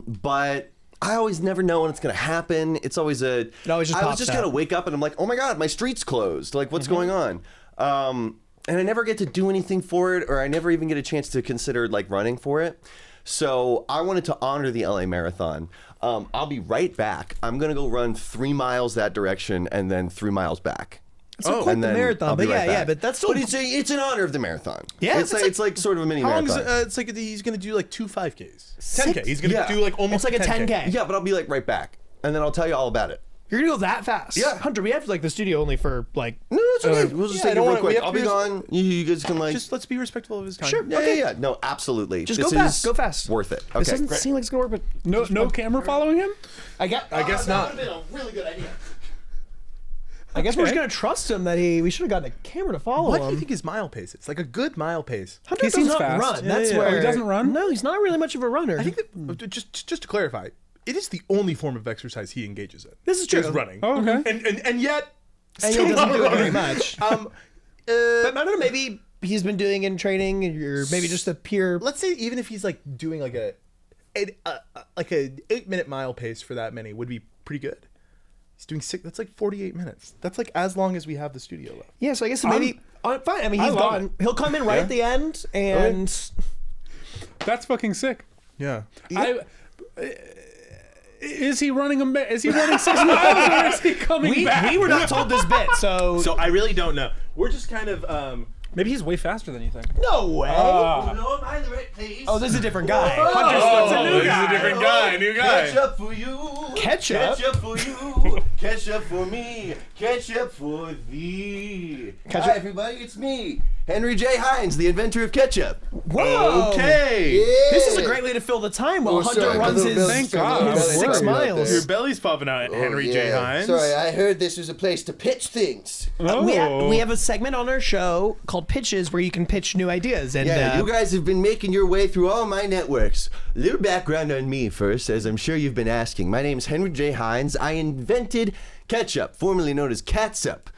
But I always never know when it's going to happen. It's always always just I pops was just out. going to wake up and I'm like, oh my God, my street's closed. Like, what's going on? And I never get to do anything for it, or I never even get a chance to consider like running for it. So I wanted to honor the LA Marathon. I'll be right back. I'm going to go run 3 miles that direction and then 3 miles back. It's quite and the then marathon, I'll be but right yeah, back. but that's still. But it's in honor of the marathon. Yeah, it's like sort of a mini How long marathon. is it? It's like he's going to do like 2 5Ks. 10K. He's going to Yeah. do like almost It's like a 10K. Yeah, but I'll be like right back, and then I'll tell you all about it. You're gonna go that fast? Yeah. Hunter, we have like the studio only for like. No, it's okay. We'll just yeah, I take it don't real wanna- we quick. have I'll to be be- gone. You guys can like. Just let's be respectful of his time. Sure. yeah, okay. yeah. No, absolutely. Just This go fast. is Go fast. Worth it. This Okay, doesn't great. seem like it's gonna work, but No camera following him? I guess guess not. That would have been a really good idea. I guess we're just gonna trust him that we should have gotten a camera to follow What him. do you think his mile pace is? Like a good mile pace. Hunter He does seems not fast. run. Yeah, That's yeah. where Oh, he doesn't run? No, he's not really much of a runner. I think that just to clarify, it is the only form of exercise he engages in. This is true. Is running. Oh, okay. And yet, and still he doesn't not do it very running. much. But But I don't know. Maybe he's been doing it in training, or maybe just a pure. let's say even if he's like doing like a 8-minute mile pace for that many would be pretty good. He's doing 6. That's like 48 minutes. That's like as long as we have the studio left. Yeah, so I guess maybe fine. I mean, I he's love gone. it. He'll come in right at the end, and That's fucking sick. Yeah. Is he running 6 miles or is he coming back? we were not told this bit, so So I really don't know. We're just kind of Maybe he's way faster than you think. no way. No, am I in the right place? Oh, this is a different guy. this is a different guy. New guy. Ketchup for you. Ketchup? Ketchup for you. Ketchup for me. Ketchup for thee. Ketchup? Hi, everybody. It's me, Henry J. Heinz, the inventor of ketchup. Whoa. Okay. This is a great way to fill the time while Hunter sorry, runs my his little Thank belly- God. belly- 6 belly right miles. there. Your belly's popping out, Henry J. Hines. Sorry, I heard this was a place to pitch things. We have a segment on our show called Pitches where you can pitch new ideas. And Yeah, you guys have been making your way through all my networks. A little background on me first, as I'm sure you've been asking. My name's Henry J. Hines. I invented ketchup, formerly known as catsup.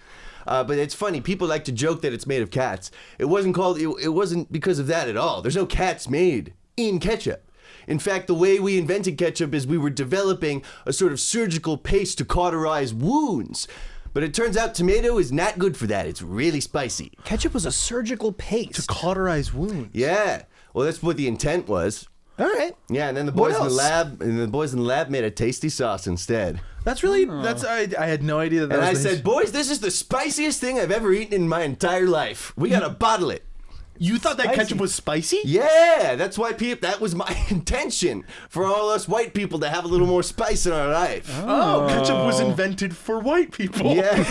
But it's funny, people like to joke that it's made of cats. It wasn't because of that at all. There's no cats made in ketchup. In fact, the way we invented ketchup is we were developing a sort of surgical paste to cauterize wounds. But it turns out tomato is not good for that. It's really spicy. ketchup was a surgical paste. Cauterize wounds. Yeah. Well, that's what the intent was. All right. Yeah, and then the What boys in the else? lab made a tasty sauce instead. That's really I had no idea that And was I the said, "Boys, this is the spiciest thing I've ever eaten in my entire life. We gotta bottle it." You thought that Spicy. ketchup was spicy? Yeah, that's why that was my intention for all us white people to have a little more spice in our life. Oh, ketchup was invented for white people. Yeah.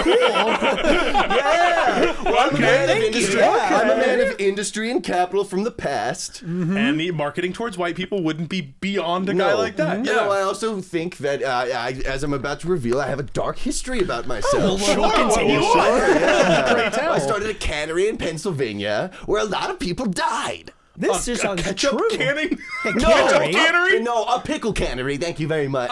Yeah. Well, I'm a man of industry. I'm a man of industry and capital from the past. And the marketing towards white people wouldn't be beyond a guy like that. You know, I also think that, as I'm about to reveal, I have a dark history about myself. We'll continue on. Yeah. I started a cannery in Pennsylvania where a lot of people died. This just sounds ketchup true. canning? Cannery? Cannery? No, a pickle cannery. Thank you very much.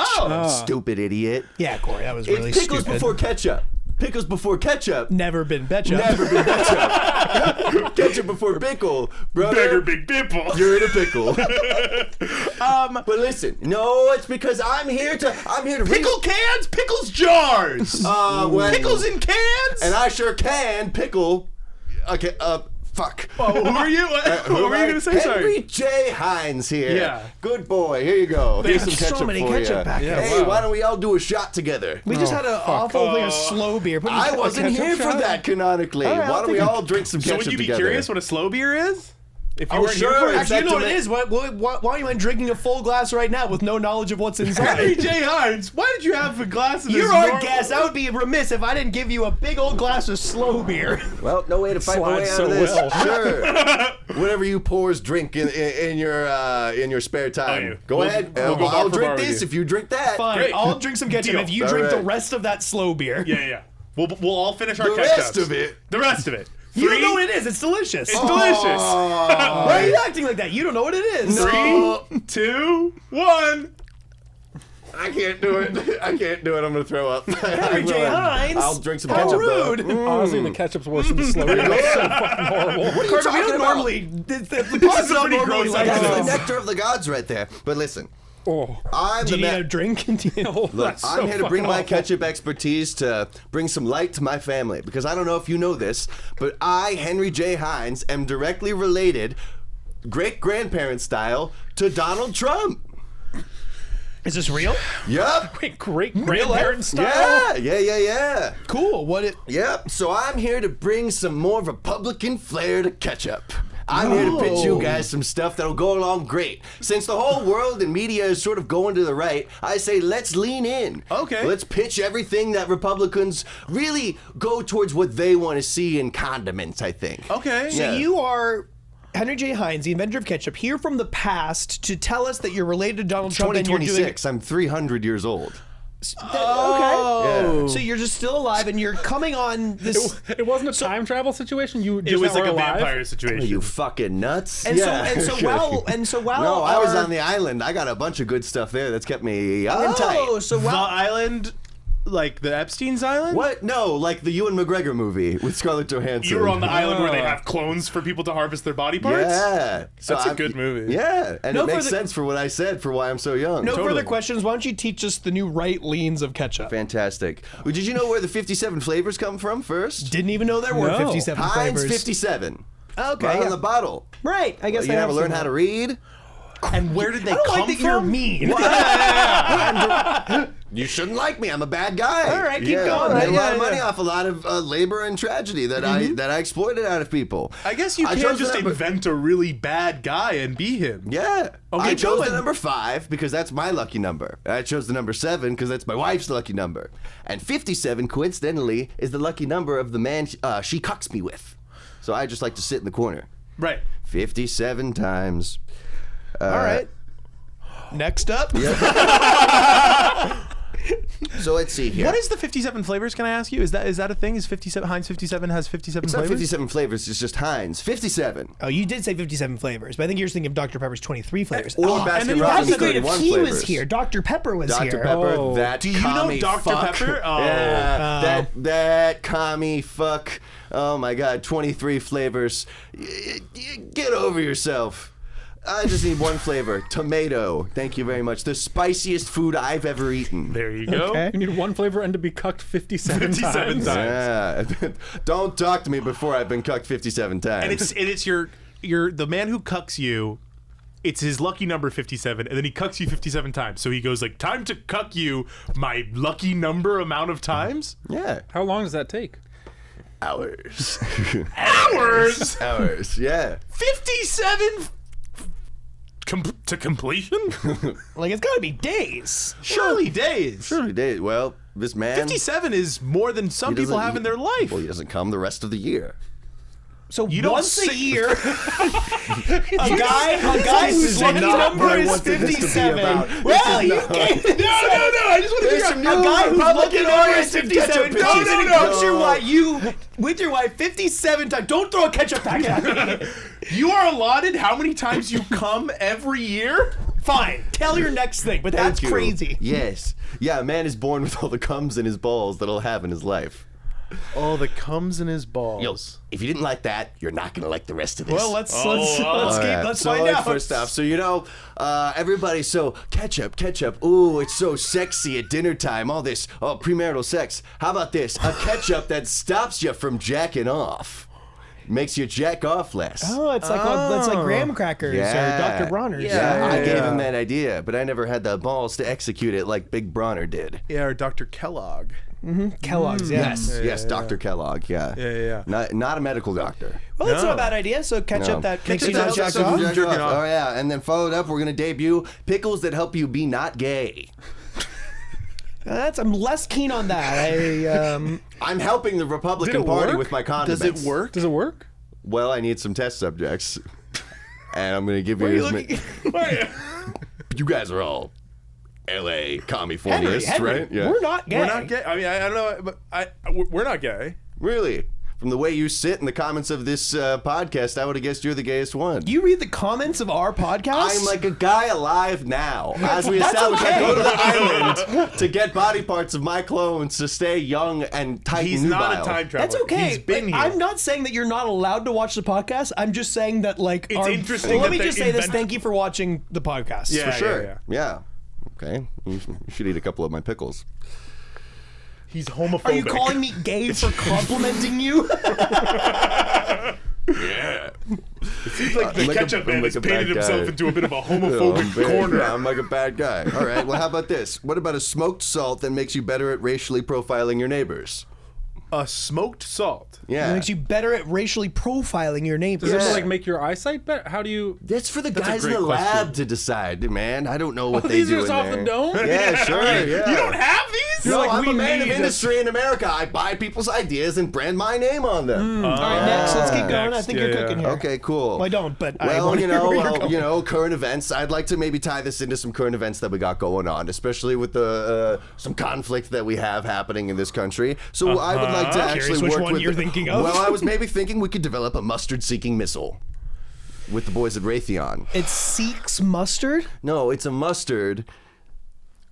Stupid idiot. Yeah, Corey, that was really It's pickles stupid. before ketchup. Pickles before ketchup. Never been betcha. Never been ketchup. Ketchup before pickle, brother. Beggar big pimple. You're in a pickle. But listen, no, it's because I'm here to Pickle cans, pickles jars. Pickles in cans. and I sure can pickle. Okay, fuck. Oh, who are you? What were you gonna say? Sorry. Henry J. Heinz here. Yeah. Good boy. Here you go. Here's some So ketchup many for ketchup you. packets. Hey, why don't we all do a shot together? We just had an awful thing of slow beer. Put I a wasn't ketchup here for shot. that canonically. All right, Why I'll don't we take all drink some So ketchup would you be together? curious what a slow beer is? If you Oh, weren't sure. here for it? Actually, Actually, you know what it is. Why don't you mind drinking a full glass right now with no knowledge of what's inside? Henry J. Heinz, why did you have a glass of this? You're our normal- guest. I would be remiss if I didn't give you a big old glass of slow beer. Well, no way to fight my way Slides out of so this. well. Sure. Whatever you poors drink in your spare time. you? Go We'll- ahead. we'll go bar I'll for bar drink with this you. if you drink that. Fine, Great. I'll drink some ketchup Deal. if you All drink the right. rest of that slow beer. Yeah. We'll all finish our The ketchups. rest of it? The rest of it. You don't know what it is. It's delicious. It's delicious. Why are you acting like that? You don't know what it is. No. 3, 2, 1. I can't do it. I can't do it. I'm gonna throw up. Henry J. Heinz. I'll drink some How ketchup. rude. Though. Honestly, the ketchup's worse than the slow beer. That's so fucking horrible. What are you Carter, we talking don't about? normally. The This is pod's a not pretty normally gross like That's episode. the this. nectar of the gods right there. But listen, Oh, I'm Do the you need man. a drink? Look, that's so I'm here to bring my fucking awful. ketchup expertise to bring some light to my family because I don't know if you know this, but I, Henry J. Heinz, am directly related, great-grandparent style, to Donald Trump. Is this real? Yep. Wait, great life? grandparent style. Yeah. Cool. What it? Yep. So I'm here to bring some more Republican flair to ketchup. I'm here to pitch you guys some stuff that'll go along great. Since the whole world and media is sort of going to the right, I say let's lean in. Okay. Let's pitch everything that Republicans really go towards what they want to see in condiments, I think. Okay. So Yeah. you are Henry J. Heinz, the inventor of ketchup, here from the past to tell us that you're related to Donald Trump and you're doing. 2026. I'm 300 years old. Okay. Yeah. So you're just still alive and you're coming on this. It wasn't a time travel situation. You just It was now like a were alive? vampire Are situation. you fucking nuts? And so while No, I was our- on the island. I got a bunch of good stuff there that's kept me young and tight. Oh, so the while island, like the Epstein's island? What? No, like the Ewan McGregor movie with Scarlett Johansson. You were on the island where they have clones for people to harvest their body parts? Yeah. So That's a good movie. Yeah, and No it makes further- sense for what I said for why I'm so young. no Totally. further questions. Why don't you teach us the new right leans of ketchup? Fantastic. Well, did you know where the 57 flavors come from first? Didn't even know there were No. 57 Heinz flavors. 57. Okay, Right yeah. on the bottle. Right. I guess You I never have learn seen how to that. read? And where did they I don't come like that from? you're mean. You shouldn't like me. I'm a bad guy. All right, keep going. I made a lot Yeah, of money yeah. off a lot of labor and tragedy that I exploited out of people. I guess you I can't chose just the number- invent a really bad guy and be him. Yeah. Okay, I chose go the on. number 5 because that's my lucky number. I chose the number 7 because that's my wife's lucky number. And 57, coincidentally, is the lucky number of the man she cucks me with. So I just like to sit in the corner. Right. 57 times. All right. Next up. So let's see here. What is the 57 flavors, can I ask you? Is that a thing? Is 57 Heinz 57 has 57 It's not flavors? 57 flavors, it's just Heinz. 57. Oh, you did say 57 flavors, but I think you're thinking of Dr. Pepper's 23 flavors. Or Oh, Baskin and then Robbins that'd be great if 31 he was flavors. here. Dr. Pepper was Dr. here. Pepper, Oh. that Do you know commie Dr. fuck. Pepper? Oh. Yeah, that commie fuck. Oh my God, 23 flavors. Get over yourself. I just need one flavor, tomato. Thank you very much. The spiciest food I've ever eaten. There you go. Okay. You need one flavor and to be cucked 57 57 times. times. Yeah. Don't talk to me before I've been cucked 57 times. And it's your the man who cucks you. It's his lucky number 57, and then he cucks you 57 times. So he goes like, "Time to cuck you my lucky number amount of times." yeah. How long does that take? Hours. Hours. Hours. Yeah. 57 to completion? Like, it's got to be days. Surely days. Surely did. Well, this man. 57 is more than some he people doesn't- have in their life. Well, he doesn't come the rest of the year. So You don't once a say- year, a guy whose lucky number is 57. Well, you can't. No. I just want to figure out. A guy whose lucky number is 57. No. Comes your wife, you with your wife 57 times. Don't throw a ketchup packet at me. You are allotted how many times you come every year? Fine. Tell your next thing, but that's Thank you. crazy. Yes. Yeah, a man is born with all the comes in his balls that he'll have in his life. Oh, the comes in his balls. Yo, if you didn't like that, you're not gonna like the rest of this. Well, let's All right, let's so find like, out. First off, so everybody, so ketchup. Ooh, it's so sexy at dinner time. All this, premarital sex. How about this? A ketchup that stops you from jacking off, makes you jack off less. Oh, it's like graham crackers or Dr. Bronner's. Yeah, I gave him that idea, but I never had the balls to execute it like Big Bronner did. Yeah, or Dr. Kellogg. Kellogg's. Yes, Dr. Kellogg. Yeah. Not a medical doctor. Well, that's not a bad idea. So ketchup that makes you not jack off. Jerking off. Oh yeah, and then followed up, we're gonna debut pickles that help you be not gay. I'm less keen on that. I'm helping the Republican Did it Party work? with my condiments. Does it work? Does it work? Well, I need some test subjects, and I'm gonna give you. Where are you looking? You guys are all L.A. Henry, Californists, right? Yeah. we're not gay. We're not gay. I mean, I don't know, but we're not gay. Really. From the way you sit in the comments of this podcast, I would have guessed you're the gayest one. You read the comments of our podcast? I'm like a guy alive now. As we That's established, I okay. go to the island to get body parts of my clones to stay young and tight He's and not nubile. a time traveler. That's okay. He's been Like, here. I'm not saying that you're not allowed to watch the podcast. I'm just saying that, like, It's interesting Let that me they just say this. invent- Thank you for watching the podcast. Yeah, For sure. yeah. Yeah. Okay. You should eat a couple of my pickles. He's homophobic. Are you calling me gay for complimenting you? Yeah. It seems like the I'm like a- ketchup I'm man like has a painted bad himself guy. into a bit of a I'm homophobic bad. corner. Yeah, I'm like a bad guy. All right. Well, how about this? What about a smoked salt that makes you better at racially profiling your neighbors? A smoked salt. It Yeah. makes you better at racially profiling your neighbors. Does it like make your eyesight better? How do you? That's for the That's a guys in great the lab question. to decide, man. I don't know what Oh, they these do are in just off there. the dome? Yeah, sure. Yeah. You don't have these? No, like, I'm we a man of need industry in America. I buy people's ideas and brand my name on them. All right, next. Let's keep going. I Next, think yeah, you're yeah. cooking here. Okay, cool. Well, I don't, but I Well, want to hear where you're going. current events. I'd like to maybe tie this into some current events that we got going on, especially with the some conflict that we have happening in this country. So I would like to Curious actually which work one with. you're thinking of. Well, I was maybe thinking we could develop a mustard-seeking missile with the boys at Raytheon. It seeks mustard? No, it's a mustard.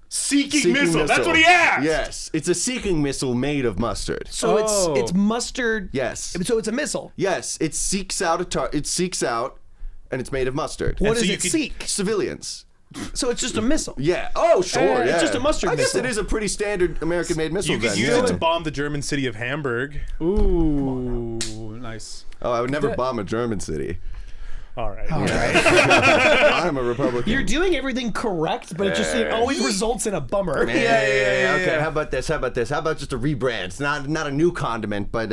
Seeking missile. That's what he asked. Yes, it's a seeking missile made of mustard. So Oh. it's mustard. Yes. So it's a missile. Yes, it seeks out it seeks out, and it's made of mustard. What so does you it could- seek? Civilians. So it's just a missile. Yeah. Oh, sure. It's Yeah. just a mustard I guess missile. it is a pretty standard American-made missile. You could then, use yeah. it to bomb the German city of Hamburg. Ooh, nice. Oh, I would never bomb a German city. All right. I'm a Republican. You're doing everything correct, but it always results in a bummer. Yeah. Okay. How about this? How about just a rebrand? It's not a new condiment, but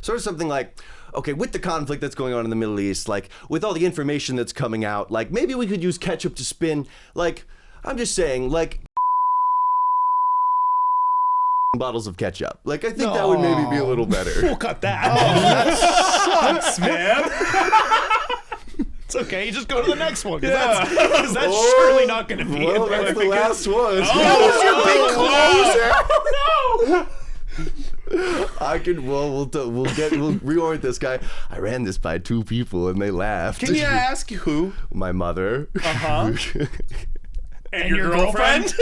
sort of something like, okay, with the conflict that's going on in the Middle East, like with all the information that's coming out, like maybe we could use ketchup to spin, like I'm just saying, like bottles of ketchup. Like I think that would maybe be a little better. We'll cut that. Sucks, man. It's okay. You just go to the next one. Because that's surely not going to be Well, in there. that's the last one. That was your big closer. I can. We'll reorient this guy. I ran this by 2 people and they laughed. Can you ask who? My mother. And your girlfriend?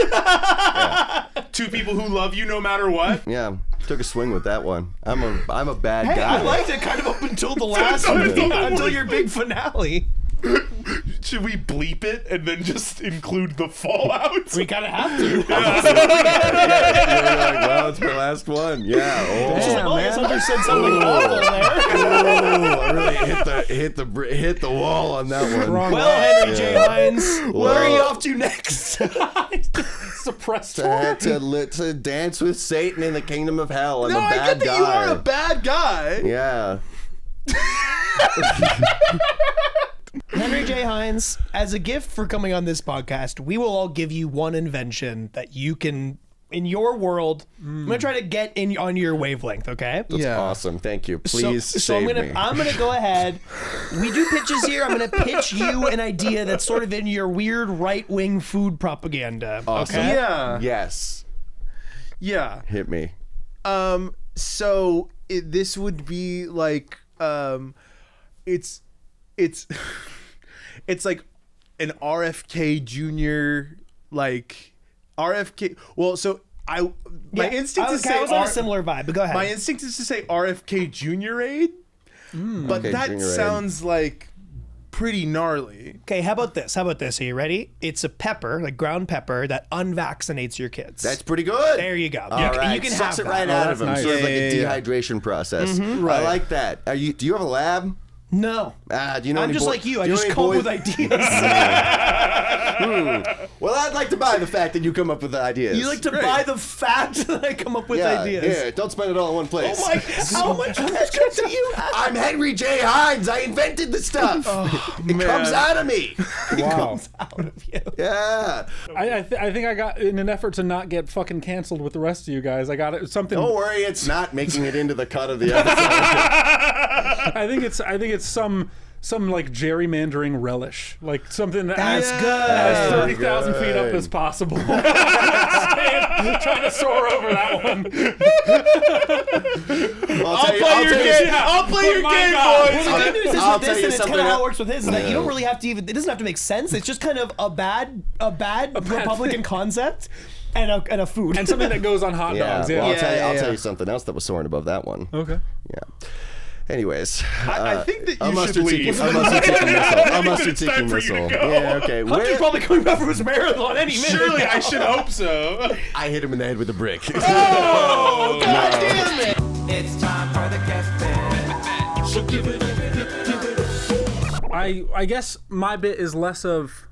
2 people who love you no matter what? Yeah, took a swing with that one. I'm a bad Hey, guy. I liked it kind of up until the last one, until your big finale. Should we bleep it and then just include the fallout? We kind of have to. Well, it's my last one. Yeah. Oh, Oh, I guess Hunter said something awful there. I really hit the wall on that one. Well, Henry J. Heinz, where are you off to next? Suppressed. To dance with Satan in the kingdom of hell. I'm No, a I bad get that guy. you are a bad guy. Yeah. Henry J. Heinz, as a gift for coming on this podcast, we will all give you one invention that you can in your world. I'm gonna try to get in on your wavelength. Okay. That's awesome. Thank you. Please So save me. I'm gonna go ahead. We do pitches here. I'm gonna pitch you an idea that's sort of in your weird right-wing food propaganda. Awesome. Okay. Yeah. Yes. Yeah. Hit me. So this would be like, it's like an RFK Jr. like RFK. Well, so my instinct is to say I was on a similar vibe, but go ahead. my instinct is to say RFK Jr. aid, but Okay, that Junior aid. sounds like pretty gnarly. Okay, how about this? Are you ready? It's a pepper, like ground pepper, that unvaccinates your kids. That's pretty good. There you go. All You right. can Sucks have it that. right out of that's him. nice. Sort of like Yeah, a yeah, dehydration process. I Right. like that. Do you have a lab? No. Do you know I'm any just boy- like you. do I know just any come up boys- with ideas. Well, I'd like to buy the fact that you come up with ideas. You like to buy the fact that I come up with yeah, ideas. Here, don't spend it all in one place. Oh my! How much extra do you have? I'm Henry J. Heinz. I invented the stuff. It man. comes out of me. Wow. Out of you. Yeah. I think I got, in an effort to not get fucking canceled with the rest of you guys, I got it something. Don't worry, it's not making it into the cut of the episode. I think it's some like gerrymandering relish, like something that That's as, good. as 30,000 feet up Good. as possible. Trying to soar over that one. I'll play your game. I'll play your my game, God. boys. Well, the good news is I'll with tell this, you and it's kind something of how else. it works with his, is that you don't really have to even. It doesn't have to make sense. It's just kind of a bad Republican concept and a food. And something that goes on hot Yeah. dogs. Yeah. Well, Yeah, I'll yeah. tell you something else that was soaring above that one. Okay. Yeah. Anyways, I think that a you should mustard leave. seeking, a mustard seeking missile. A mustard it's time seeking for you to missile. go. Yeah. Okay. Hunter's Where, probably coming back from his marathon any minute. Surely, now. I should hope so. I hit him in the head with a brick. Oh, God damn it! It's time for the guest bit. So give it up. I guess my bit is less of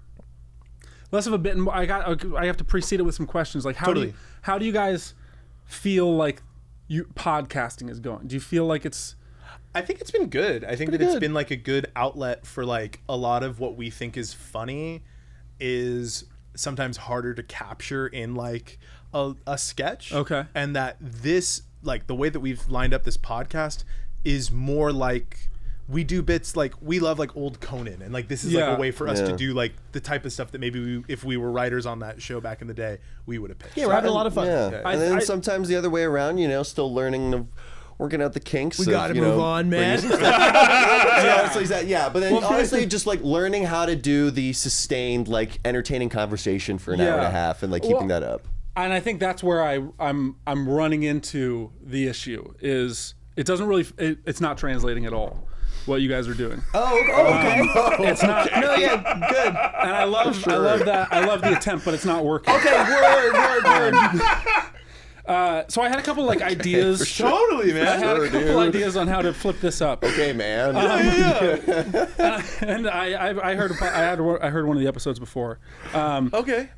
a bit, and more, I have to precede it with some questions. Like how do you guys feel like podcasting is going? Do you feel like it's? I think it's been good. I think that good. it's been like a good outlet for like a lot of what we think is funny is sometimes harder to capture in like a sketch. Okay. And that this, like the way that we've lined up this podcast is more like we do bits like we love like old Conan, and like this is Yeah. like a way for us Yeah. to do like the type of stuff that maybe if we were writers on that show back in the day, we would have pitched. Yeah, we're having a lot of fun. Yeah. I- And then I- sometimes the other way around, still learning of working out the kinks. We of, gotta move on, man. Yeah, but then honestly, just like learning how to do the sustained, like entertaining conversation for an hour and Yeah. a half, and like keeping that up. And I think that's where I'm running into the issue is it doesn't really it's not translating at all what you guys are doing. Okay. It's not. No, yeah, good. And I love that. I love the attempt, but it's not working. Okay, word. So I had a couple like ideas. Totally, man. I had a couple ideas on how to flip this up. Okay, man. And I heard one of the episodes before. Okay.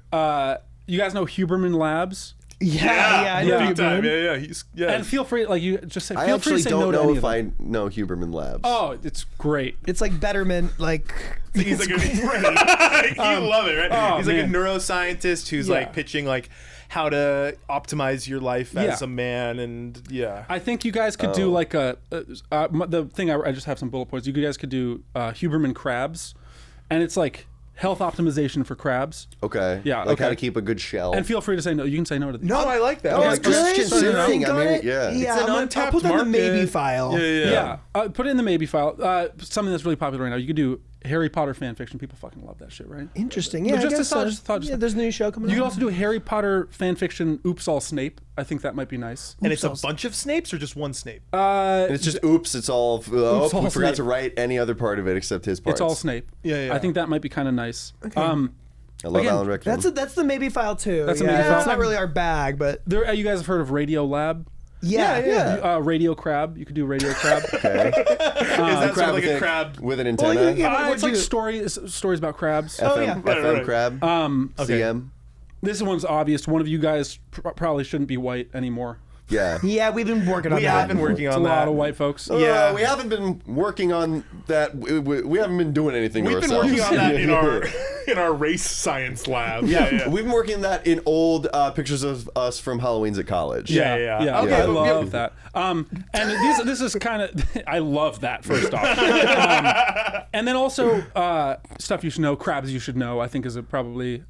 You guys know Huberman Labs? Yeah, I know Yeah. you, Time. man. Yeah. He's And feel free, like you just say, I feel free actually to say don't no to any know of if them. I know Huberman Labs. Oh, it's great. It's like Betterment, like He's like you love it, right? He's like a man. neuroscientist who's Yeah. like pitching like how to optimize your life as a man, and I think you guys could do like the thing. I just have some bullet points. You guys could do Huberman crabs, and it's like health optimization for crabs. Okay. Yeah, Like how okay. to keep a good shell. And feel free to say no. You can say no to these. no, I like that. Oh, Yeah, it's just considering. Got I mean, it? yeah. Yeah, It's an I'll untapped put that in the market. maybe file. Yeah. Put it in the maybe file. Something that's really popular right now. You could do Harry Potter fan fiction. People fucking love that shit, right? Interesting. Yeah, Just I a guess thought, so. just a thought, just Yeah, a- there's a new show coming You out. could also do Harry Potter fan fiction. Oops, all Snape. I think that might be nice. And it's a bunch of Snapes or just one Snape? And it's just oops. It's all. all we forgot Snape. to write any other part of it except his part. It's all Snape. Yeah. I think that might be kind of nice. I love Again, Alan Rickman. That's the maybe file too. That's a yeah, maybe file. It's not really our bag, but You guys have heard of Radio Lab? yeah. Radio Crab. You could do Radio Crab. Okay. Is that sort of like a with crab? with an Well, antenna. yeah. It's like you- stories about crabs. FM, yeah. FM Right. crab. CM. This one's obvious. One of you guys probably shouldn't be white anymore. Yeah. Yeah, we've been working on We that. have been working It's on a that. lot of white folks. Yeah. We haven't been working on that. We haven't been doing anything to We've been ourselves. working on that in our race science lab. Yeah. We've been working on that in old pictures of us from Halloween's at college. Yeah. Okay, I but love that. And this is kind of I love that first off. And then also stuff you should know, crabs you should know. I think is probably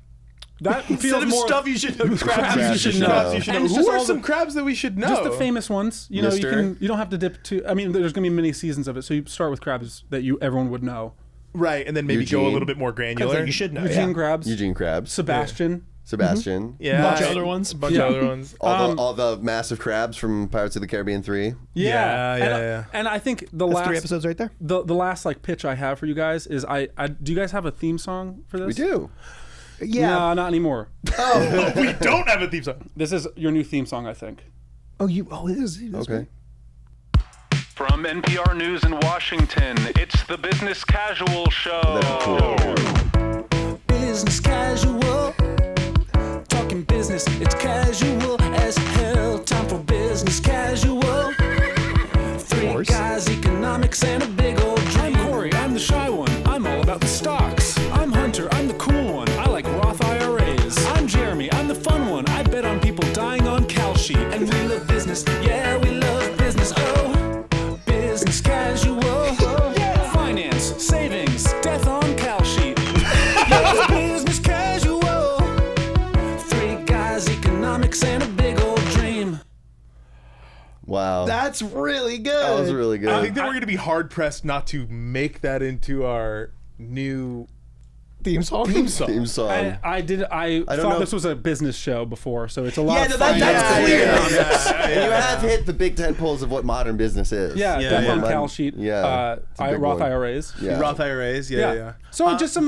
that feels Instead of more stuff you should know, crabs you should know. crabs you should know. And it's Who just are all some the- crabs that we should know? Just the famous ones. You know, Mister? you don't have to dip to. I mean, there's gonna be many seasons of it, so you start with crabs that everyone would know. Right, and then maybe go a Eugene. little bit more granular. You should know. Eugene Krabs, Eugene Krabs. Sebastian. Sebastian. Yeah. Bunch of other ones. Bunch Yeah. of other ones. All the massive crabs from Pirates of the Caribbean 3. Yeah. And I think the That's last 3 episodes right there. The last like pitch I have for you guys is I do you guys have a theme song for this? We do. Yeah. No, not anymore. We don't have a theme song. This is your new theme song, I think. Oh, it is. Okay. From NPR News in Washington, it's the Business Casual Show. That's cool. Business casual. Talking business, it's casual as hell. Time for business casual. Three guys, economics, and a big old dream. I'm Cory, I'm the shy one. I'm all about the stocks. I'm Hunter, I'm the cool one. I like Roth IRAs. I'm Jeremy, I'm the fun one. I bet on people dying on Cal Sheet. And we love business, yeah, we love business. Oh, business casual. Finance, savings, Death on Cal Sheet. Yeah, business casual. Three guys, economics, and a big old dream. Wow. That's really good. That was really good. I think that we're going to be hard pressed not to make that into our new theme song. theme song. Theme song. I don't thought know. this was a business show before, so it's a lot Yeah, of no, fun. that's clear. And you have hit the big tent poles of what modern business is. Yeah, Yeah, Death yeah. on Cal Sheet. Yeah, it's a big Roth one. IRAs. Yeah. Roth IRAs, yeah. So just some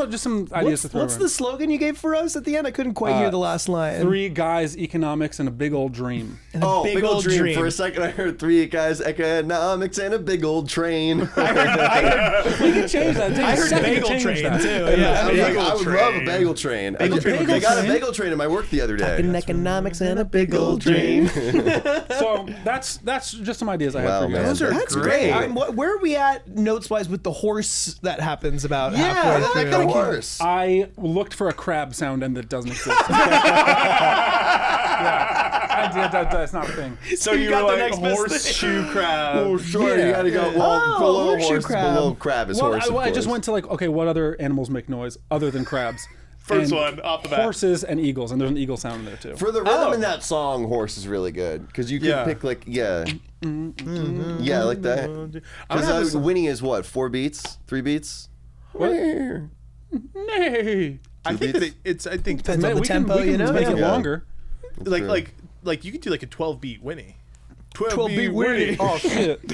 ideas to throw What's around. the slogan you gave for us at the end? I couldn't quite hear the last line. Three guys, economics, and a big old dream. And a Oh, big old dream. For a second, I heard three guys, economics, and a big old train. We can change that. I heard bagel train too. Yeah. I was like, Bagel I would train. love a bagel train. Bagel train. They got a train? bagel train in my work the other day. economics and a big old dream. So that's just some ideas I have Wow, for you man. guys. Those are That's great. great. Where are we at notes wise with the horse that happens about Yeah, halfway that through? kind of horse. I looked for a crab sound and that doesn't exist. I did. That's not a thing. So you got were the like next best horseshoe crab. Oh, sure. You gotta go. Well, Oh, below horseshoe horse, crab. below crab is Well, horse. of I just course. went to like, okay, what other animals make noise other than crabs? First And one, off the bat. Horses and eagles, and there's an eagle sound in there too. For the rhythm in that song, horse is really good because you can Yeah. pick like yeah, like that. I'm gonna have Because this- winning is what 4 beats, 3 beats. Nay. I think that it's. I think Depends on the we can tempo, you know? make it Yeah. longer. like true. like you could do like a 12-beat Winnie. 12-beat Winnie. Oh shit!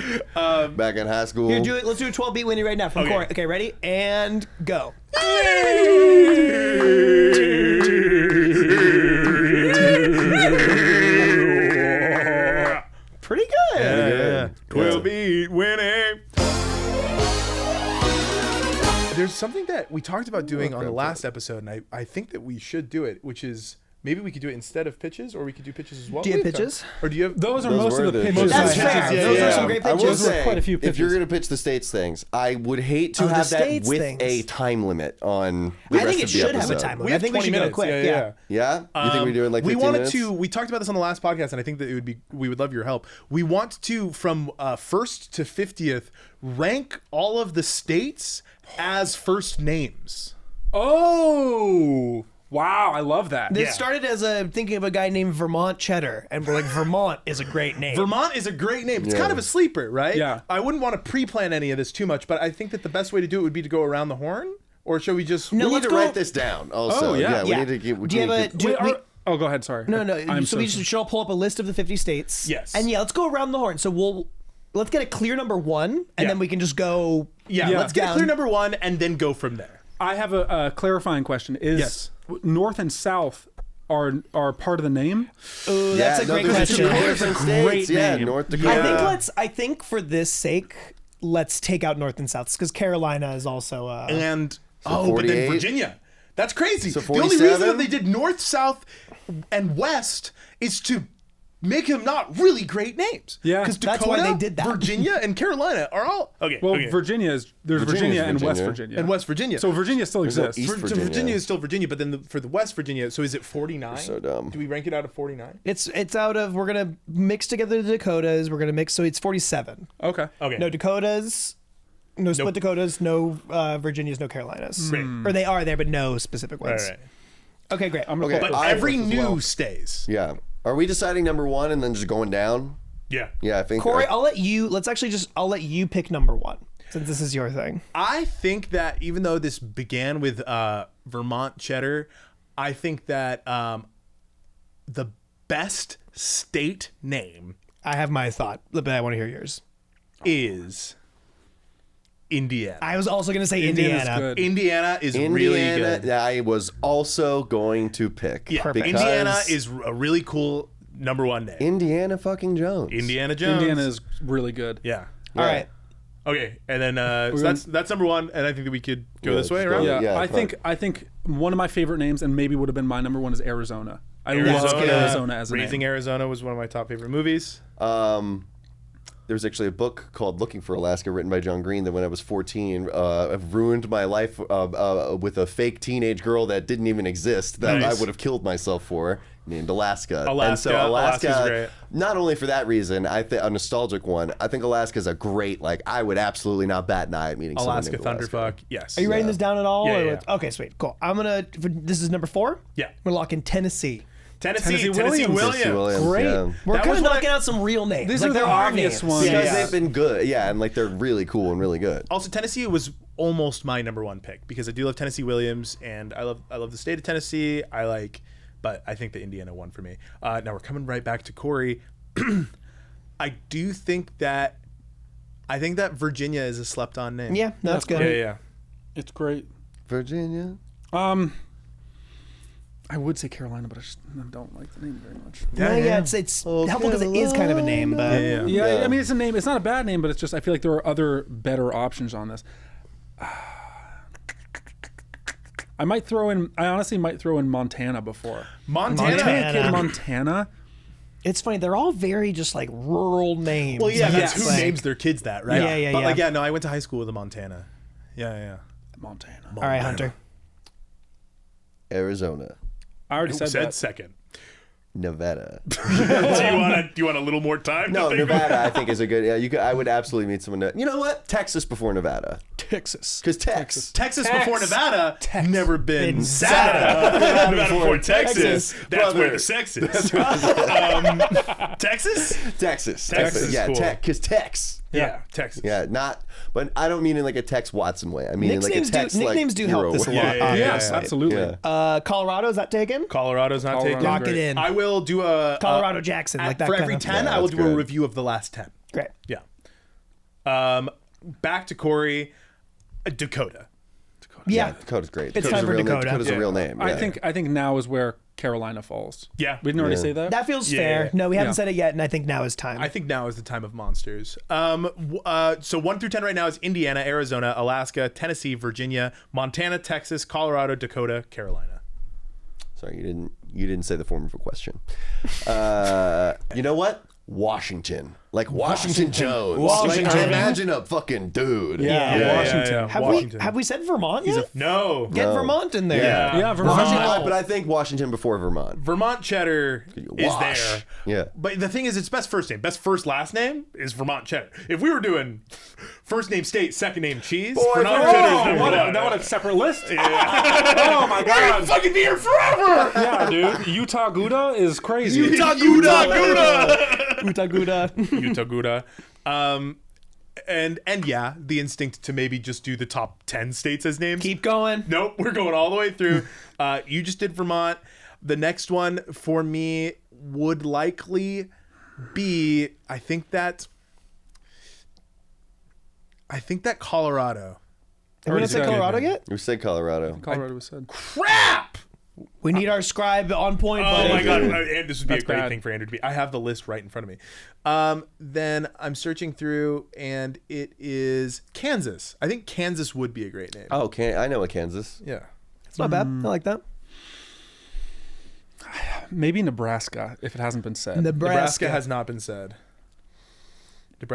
Back in high school. Here, let's do a 12 beat Winnie right now from Okay. Cory. Okay, ready? And go. Pretty good. Yeah. 12-beat Winnie. There's something that we talked about doing on the last episode, and I think that we should do it, which is maybe we could do it instead of pitches, or we could do pitches as well. Do you have We've done- pitches? Or do you have Those are Those most were of the the- pitches. That's I fair. had. Those are some yeah. great I will pitches. Those were say, quite a few if you're pitches. going to pitch the states things, I would hate to Oh, the have that states with things. a time limit on the I rest think it of the should have a episode. time We limit. I have think we 20 should go minutes. quick. Yeah. Yeah? You think we're doing like 15 we wanted minutes? to. We talked about this on the last podcast, and I think that we would love your help. We want to, from first to 50th, rank all of the states as first names. Oh, wow! I love that. This started as thinking of a guy named Vermont Cheddar, and we're like, Vermont is a great name. Vermont is a great name. It's Yeah. kind of a sleeper, right? Yeah. I wouldn't want to pre-plan any of this too much, but I think that the best way to do it would be to go around the horn, or should we just? No, we need let's to go. write this down also. Oh, yeah. We Yeah. need to get. Do you have a? Do Wait, we, oh, go ahead. Sorry. no, no. I'm so we should all pull up a list of the 50 states. Yes. And yeah, let's go around the horn. So let's get a clear number 1, and Yeah. then we can just go. Yeah, Yeah. let's get down. clear number 1 and then go from there. I have a clarifying question. Is Yes. North and South are part of the name? Oh, that's a great there's question. two different states. Great Yeah, name. North Dakota. I think for this sake, let's take out North and South because Carolina is also. And but then 48? Virginia. That's crazy. So the only reason 47? that they did north, south, and west is to make them not really great names. Yeah. Because That's Dakota, why they did that. Virginia, and Carolina are all okay. Well, okay. Virginia and West Virginia. and West Virginia. So Virginia still no exists. East So Virginia. Virginia is still Virginia, but then for the West Virginia, so is it 49? So dumb. Do we rank it out of 49? It's out of, we're gonna mix together the Dakotas. We're gonna mix, so it's 47. Okay. Okay. No Dakotas, no split Dakotas, no Virginias, no Carolinas. Great. Or they are there, but no specific All ones. right. Okay, great. I'm gonna Okay, put But I- every as new well. stays. Yeah. Are we deciding number 1 and then just going down? Yeah. Yeah, I think. Corey, I'll let you pick number 1 since this is your thing. I think that even though this began with Vermont cheddar, I think that the best state name I have my thought, but I want to hear yours. is Indiana. I was also gonna say Indiana's Indiana. good. Indiana is Indiana, really good. I was also going to pick. Yeah, Perfect. because Indiana is a really cool number 1 name. Indiana fucking Jones. Indiana Jones. Indiana is really good. Yeah. All right. Okay, and then so that's number 1, and I think that we could go Yeah, this way let's around. go. Yeah, Yeah, I think one of my favorite names, and maybe would have been my number 1, is Arizona. I love Arizona. Arizona as a Raising name. Arizona was one of my top favorite movies. There was actually a book called Looking for Alaska written by John Green that when I was 14 ruined my life with a fake teenage girl that didn't even exist that Nice. I would have killed myself for, named Alaska. And Alaska. so Alaska's great. not only for that reason, I think a nostalgic one, I think Alaska's a great, like, I would absolutely not bat an eye at meeting someone Alaska named Thunderfuck. Yes. Are you writing this down at all? Yeah, or yeah. what? Okay, sweet, cool. This is number 4. Yeah. We're locking Tennessee. Tennessee Williams. Williams. Tennessee Williams, Great. yeah. We're That kind was of what knocking out some real names. These like are there the are obvious names. ones. Because Yeah. they've been good, yeah, and like they're really cool and really good. Also, Tennessee was almost my number 1 pick because I do love Tennessee Williams and I love the state of Tennessee. But I think the Indiana won for me. Now we're coming right back to Cory. I think that Virginia is a slept-on name. Yeah, no, that's good. Yeah. It's great. Virginia. I would say Carolina, but I just don't like the name very much. It's helpful because it is kind of a name, but Yeah, I mean, it's a name. It's not a bad name, but it's just I feel like there are other better options on this. I honestly might throw in Montana before. Montana. it's funny. They're all very just like rural names. Well, yeah, that's It's who like- names their kids that, right? Yeah, But yeah. no, I went to high school with a Montana. Yeah. Montana. All right, Hunter. Arizona. I already Who said said that. second? Nevada. Do you want a little more time? No, to think Nevada I think is a good. Yeah, I would absolutely meet someone. You know what? Texas before Nevada. Texas. Because Texas. Texas before Nevada, never been Been Nevada. Nevada before Texas. Texas. That's Brother. where the sex is. Texas? Texas. Texas is Yeah, cool. because Tex. Yeah, Texas. Yeah, but I don't mean in like a Tex Watson way. I mean in like a Tex Nicknames do help hero this a way. lot. Yeah, Yes, obviously. absolutely. Yeah. Colorado, is that taken? Colorado's not Colorado. taken. Lock great. it in. I will do a Colorado Jackson, like that for kind every of- 10. Yeah, I will that's do a good. review of the last 10. Great. Yeah. Back to Cory. Dakota. Yeah. Dakota's great. It's Dakota's time a for real Dakota. Name. Dakota's a real name. I Yeah. think now is where Carolina falls. Yeah. We didn't already Yeah. say that. That feels Yeah, fair. yeah. No, we haven't Yeah. said it yet, and I think now is time. I think now is the time of monsters. So 1 through 10 right now is Indiana, Arizona, Alaska, Tennessee, Virginia, Montana, Texas, Colorado, Dakota, Carolina. Sorry, you didn't say the form of a question. You know what? Washington. Like Washington Jones. Washington. Like, imagine a fucking dude. Washington. Have we said Vermont yet? No. Get Vermont in there. Yeah, Vermont. But I think Washington before Vermont. Vermont cheddar is Wash. there. Yeah. But the thing is, it's best first name. Best first last name is Vermont cheddar. If we were doing first name state, second name cheese, Vermont cheddar is number one. That one a separate list? Yeah. Oh my god. Fucking be here forever. Yeah, dude. Utah Gouda is crazy. Utah Gouda. Utaguda. Utah Gouda. And yeah, the instinct to maybe just do the top 10 states as names. Keep going. Nope, we're going all the way through. You just did Vermont. The next one for me would likely be, I think that Colorado. Have we not said Colorado yet? We said Colorado. Colorado was said. Crap! We need our scribe on point. Oh buddy. my god, and this would be That's a great bad. thing for Andrew to be. I have the list right in front of me. Then I'm searching through, and it is Kansas. I think Kansas would be a great name. Oh, I know a Kansas. Yeah. It's not bad. I like that. Maybe Nebraska, if it hasn't been said. Nebraska has not been said.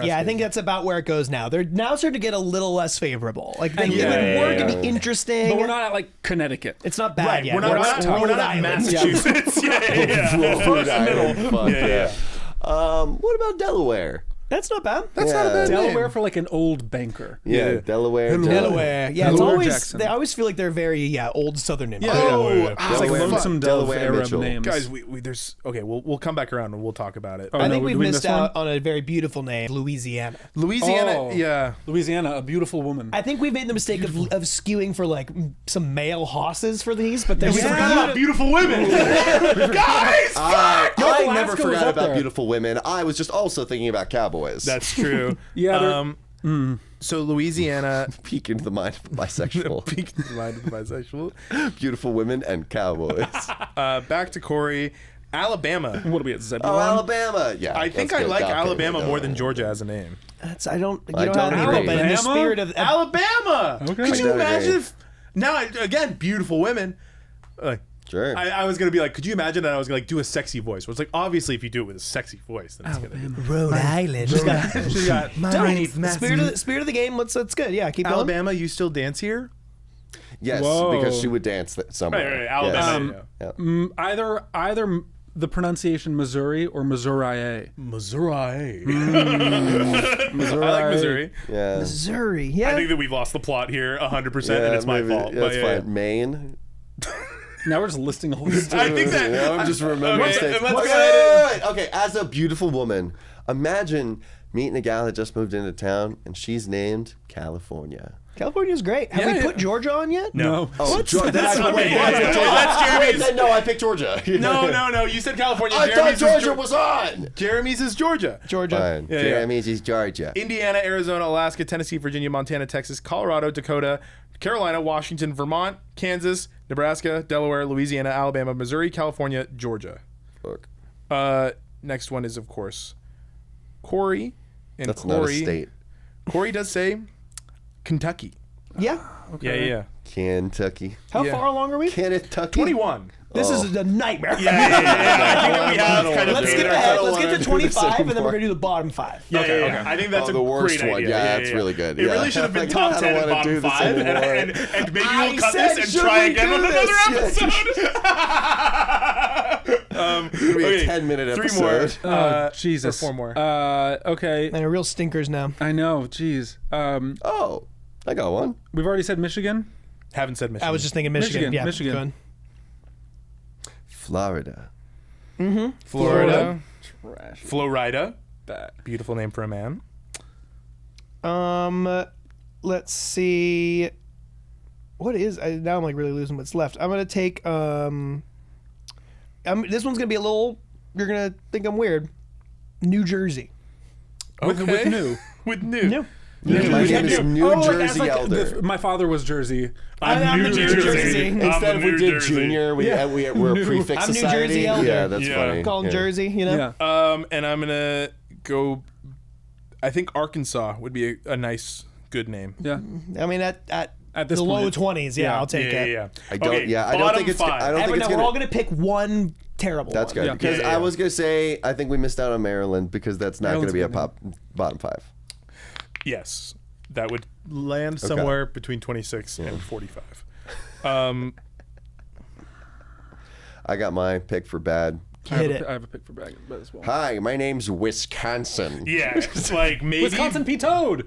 Yeah, I think that's about where it goes now. They're now starting to get a little less favorable. Like they would work and be interesting. But we're not at like Connecticut. It's not bad Right, yet. we're not at Massachusetts. Rhode Island. Fuck Yeah. What about Delaware? That's not bad. That's not a bad name. Delaware for like an old banker. Yeah, Delaware. Delaware. Yeah, it's Delaware always Jackson. they always feel like they're very old Southern names. Yeah. It's like Delaware- Lonesome Dove Delaware era Mitchell. names. Guys, there's we'll come back around and we'll talk about it. Oh, I no, think did we've we missed miss out on a very beautiful name, Louisiana. Louisiana, Oh. yeah. Louisiana, a beautiful woman. I think we made the mistake of skewing for like some male hosses for these, but there's We forgot about beautiful women. Guys! I never Alaska was forgot up about there. beautiful women. I was just also thinking about cowboys. That's true. Yeah, they're- So Louisiana, peek into the mind of the bisexual. peak in the mind of the bisexual. Beautiful women and cowboys. Back to Corey. Alabama. what are we at, Zebulon? Oh, Alabama. Yeah. I think let's I go. like Okay, Alabama no. more than Georgia as a name. I don't I know don't how to agree. but in the Alabama? spirit of Alabama. Okay. Could I you don't imagine agree. if now again beautiful women? Sure. I was gonna be like, could you imagine that I was gonna like do a sexy voice? Well, it's like obviously if you do it with a sexy voice, then it's gonna be Rhode Island. she's got tiny Spirit of the game. That's good. Yeah, keep going. Alabama. You still dance here? yes, Whoa. because she would dance somewhere. Right, Alabama. Yes. yeah. Either the pronunciation Missouri or Missouri. Missouri. Missouri. I like Missouri. Yeah. Missouri. Yeah. I think that we've lost the plot here 100%, Yeah, and it's my maybe- fault. Yeah, but that's yeah, fine. Maine. Now we're just listing a whole list. I think that. Yeah, I'm just remembering Okay, states. let's Okay, go ahead wait, wait, wait. Okay, as a beautiful woman, imagine meeting a gal that just moved into town and she's named California. California's great. Have Yeah, we yeah. put Georgia on yet? No. Oh, Georgia. That's not me. Wait, Yeah, yeah. Georgia. That's Jeremy's. Wait, then no, I picked Georgia. No. You said California. I thought Jeremy's Georgia was on. Jeremy's is Georgia. Georgia. Fine. Yeah, yeah. Jeremy's is Georgia. Indiana, Arizona, Alaska, Tennessee, Virginia, Montana, Texas, Colorado, Dakota, Carolina, Washington, Vermont, Kansas, Nebraska, Delaware, Louisiana, Alabama, Missouri, California, Georgia. Fuck. Next one is, of course, Cory. And That's Cory, not a state. Cory does say Kentucky. Yeah. Yeah. Kentucky. How Yeah. far along are we? Kentucky. 21. This is a nightmare. Yeah. I think that we have kind of Let's made skip it. ahead. don't Let's wanna get to do this 25, and then anymore. we're gonna do the bottom 5. Yeah. I think that's the worst great one. idea. Yeah, it's really good. It Yeah. really should have been Like, top I 10 don't and wanna do bottom this 5, anymore. and maybe I we'll cut said, this and should try we again do on another this? Yeah. episode. It's gonna be a 10-minute 3 episode. more. Oh, Jesus. Or 4 more. Okay. And real stinkers now. I know. Jeez. Oh, I got one. We've already said Michigan. Haven't said Michigan. I was just thinking Michigan. Yeah, Michigan. go on. Florida. Florida. Trash. Florida. Bad. Beautiful name for a man. Let's see. What is? Now I'm like really losing what's left. I'm gonna take. This one's gonna be a little. You're gonna think I'm weird. New Jersey. With new. With new. My name is New Oh, like, Jersey as, like, Elder. my father was Jersey. I'm New New Jersey. Instead of we New did Jersey. Junior, we're a prefix I'm New society. Jersey Elder. Yeah, that's Yeah. funny. Call him Yeah. Jersey. You know. Yeah. And I'm gonna go. I think Arkansas would be a nice, good name. Yeah. I mean, at this the low point. 20s. Yeah, I'll take it. Yeah. I don't. Okay, Yeah, I don't think it's. bottom I don't Hey, think but it's now we're gonna. all gonna pick one terrible. That's one. good Yeah. because Yeah. I was gonna say I think we missed out on Maryland because that's not gonna Maryland's be a good bottom 5. Yes, that would land somewhere between 26 and 45. I got my pick for bad. Hit it. I have a pick for bag as well. Hi, my name's Wisconsin. Yeah, it's like maybe Wisconsin P. Toad.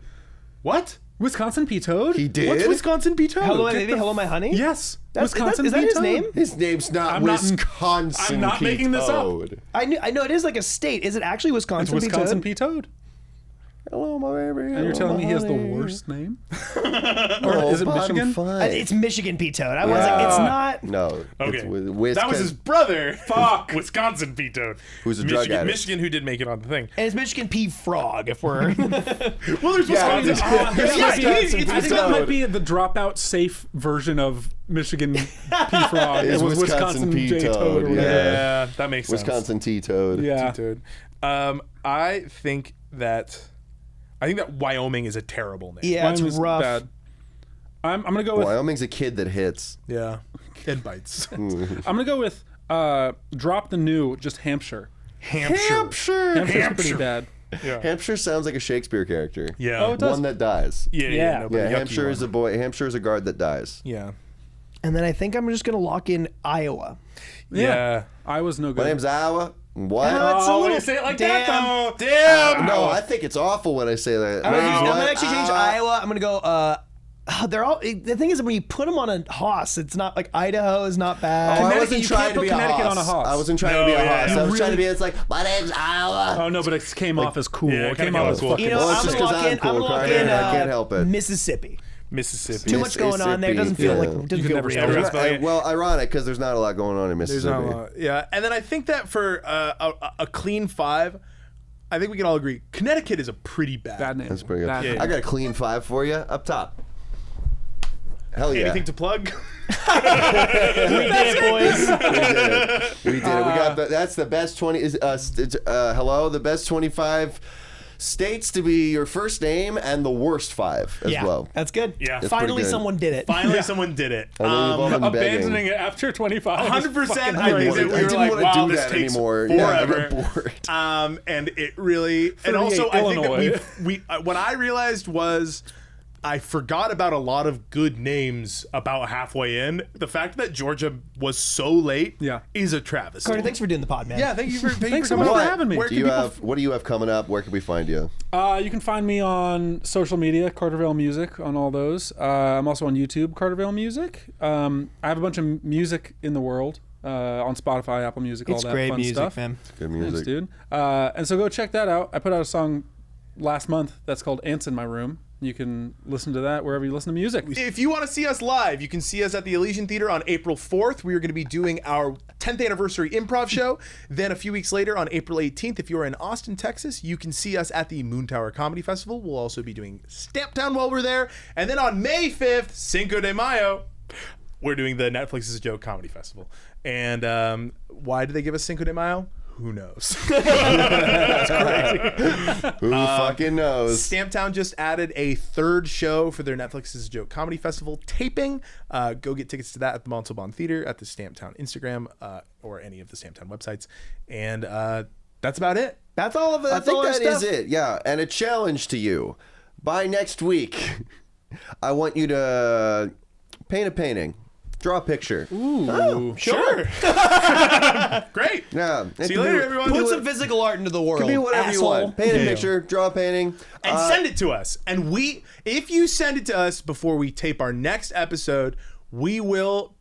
What? Wisconsin P. Toad? He did. What's Wisconsin P. Toad? Hello, my baby. Hello, my honey. Yes. That's, Wisconsin is that P. his Toad. name? His name's not I'm not- Wisconsin. I'm not P. making this up. Toad. I know it is like a state. Is it actually It's Wisconsin? Wisconsin P. Toad. Hello, my baby. And you're telling me he has the worst name? Or is it bottom Michigan? 5. It's Michigan P. Toad. I was like, it's not. No. Okay, It's that was his brother. Fuck, Wisconsin P. Toad, Who's a drug Michigan, addict. Michigan, who did make it on the thing. And it's Michigan P. Frog. If we're Well, there's Yeah, Wisconsin. I think that might be the dropout safe version of Michigan P. Frog. It's It was Wisconsin P. J. Toad, Toad or whatever. Yeah, that makes sense. Wisconsin T Toad. Yeah. Toad. I think that Wyoming is a terrible name. yeah, it's Wyoming's rough. bad. I'm gonna go with Wyoming's a kid that hits. Yeah. And bites. I'm gonna go with Drop the new, just Hampshire. Hampshire. Hampshire's pretty bad. Yeah. Hampshire sounds like a Shakespeare character. Yeah. Oh, it does. One that dies. Yeah. Yeah. but Yeah, yucky Hampshire is one. a boy. Hampshire is a guard that dies. Yeah. And then I think I'm just gonna lock in Iowa. Yeah. I was no good. My name's Iowa. What? It's a Oh, when little- you say it like damn. that, though. Damn. No, I think it's awful when I say that. I'm My name's gonna what? actually change Iowa. I'm gonna go. They're all. The thing is, when you put them on a hoss, it's not like Idaho is not bad. Oh, I Connecticut- wasn't you trying can't to put be Connecticut a on a hoss. hoss. I wasn't trying to No, be a yeah. hoss. You I was trying to be. It's like my name's Iowa. Oh no, but it came off as cool. Yeah, it it came kinda off came as off cool. fucking. You know, Well, it's I'm just gonna 'cause lock I'm in. cool, I'm gonna lock Carter, in and I can't help it. Mississippi. Mississippi. Too much going on there. It doesn't feel like. It doesn't You feel never real. spell Never it. spell it. Well, ironic because there's not a lot going on in There's Mississippi. not a lot. Yeah, and then I think that for a clean 5, I think we can all agree Connecticut is a pretty bad. Bad name. That's pretty good. Bad name. I got a clean 5 for you up top. Hell yeah. Anything to plug? We did it, boys. We did it. We got that's the best 20. Hello, the best 25 states to be your first name and the worst 5 as Yeah, well. that's good. Yeah. That's Finally, pretty good. someone did it. Finally, someone did it. I know you've all been begging. Abandoning it after 25. 100%. I I think that didn't we were like, want to wow, do this that takes anymore. Yeah, I forever. got bored. And it really, and also I think Illinois. that we what I realized was I forgot about a lot of good names about halfway in. The fact that Georgia was so late is a travesty. Carter, thanks for doing the pod, man. Yeah, thank you for Thanks so coming much on. for having me. Where Do can you people have what do you have coming up? Where can we find you? You can find me on social media, Carter Vail Music, on all those. I'm also on YouTube, Carter Vail Music. I have a bunch of music in the world on Spotify, Apple Music, all It's that great fun music, stuff. man. Good Thanks, music. dude. And so go check that out. I put out a song last month that's called Ants in My Room. You can listen to that wherever you listen to music. If you want to see us live, you can see us at the Elysian Theater on April 4th. We are going to be doing our 10th anniversary improv show. Then a few weeks later, on April 18th, if you're in Austin, Texas, you can see us at the Moon Tower Comedy Festival. We'll also be doing Stamptown while we're there. And then on May 5th, Cinco de Mayo, we're doing the Netflix is a Joke Comedy Festival. And why did they give us Cinco de Mayo? Who knows? That's crazy. Who fucking knows? Stamptown just added a 3rd show for their Netflix is a Joke Comedy Festival taping. Go get tickets to that at the Montalban Theater, at the Stamptown Instagram, or any of the Stamptown websites. And that's about it. That's all of it. I That's all think our that is stuff. it. Yeah, and a challenge to you. By next week, I want you to paint a painting. Draw a picture. Ooh, sure. Great. Yeah. See you later, everyone. Put some physical art into the world. Could be whatever you asshole. want. Paint a picture, draw a painting. And send it to us. And if you send it to us before we tape our next episode, we will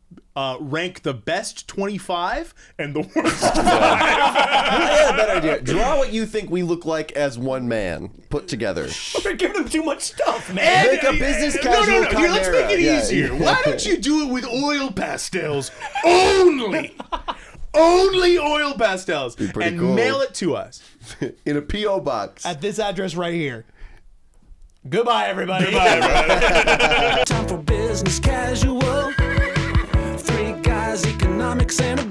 rank the best 25 and the worst 5. I had a better idea. Draw what you think we look like as one man put together. We're giving them too much stuff, man. Make a business casual No. Here, let's make it chimera. easier. Yeah. Why don't you do it with oil pastels only? Only oil pastels. Be pretty And cool. mail it to us. In a P.O. box. At this address right here. Goodbye, everybody. Time for business casual. 3 guys, economics, and a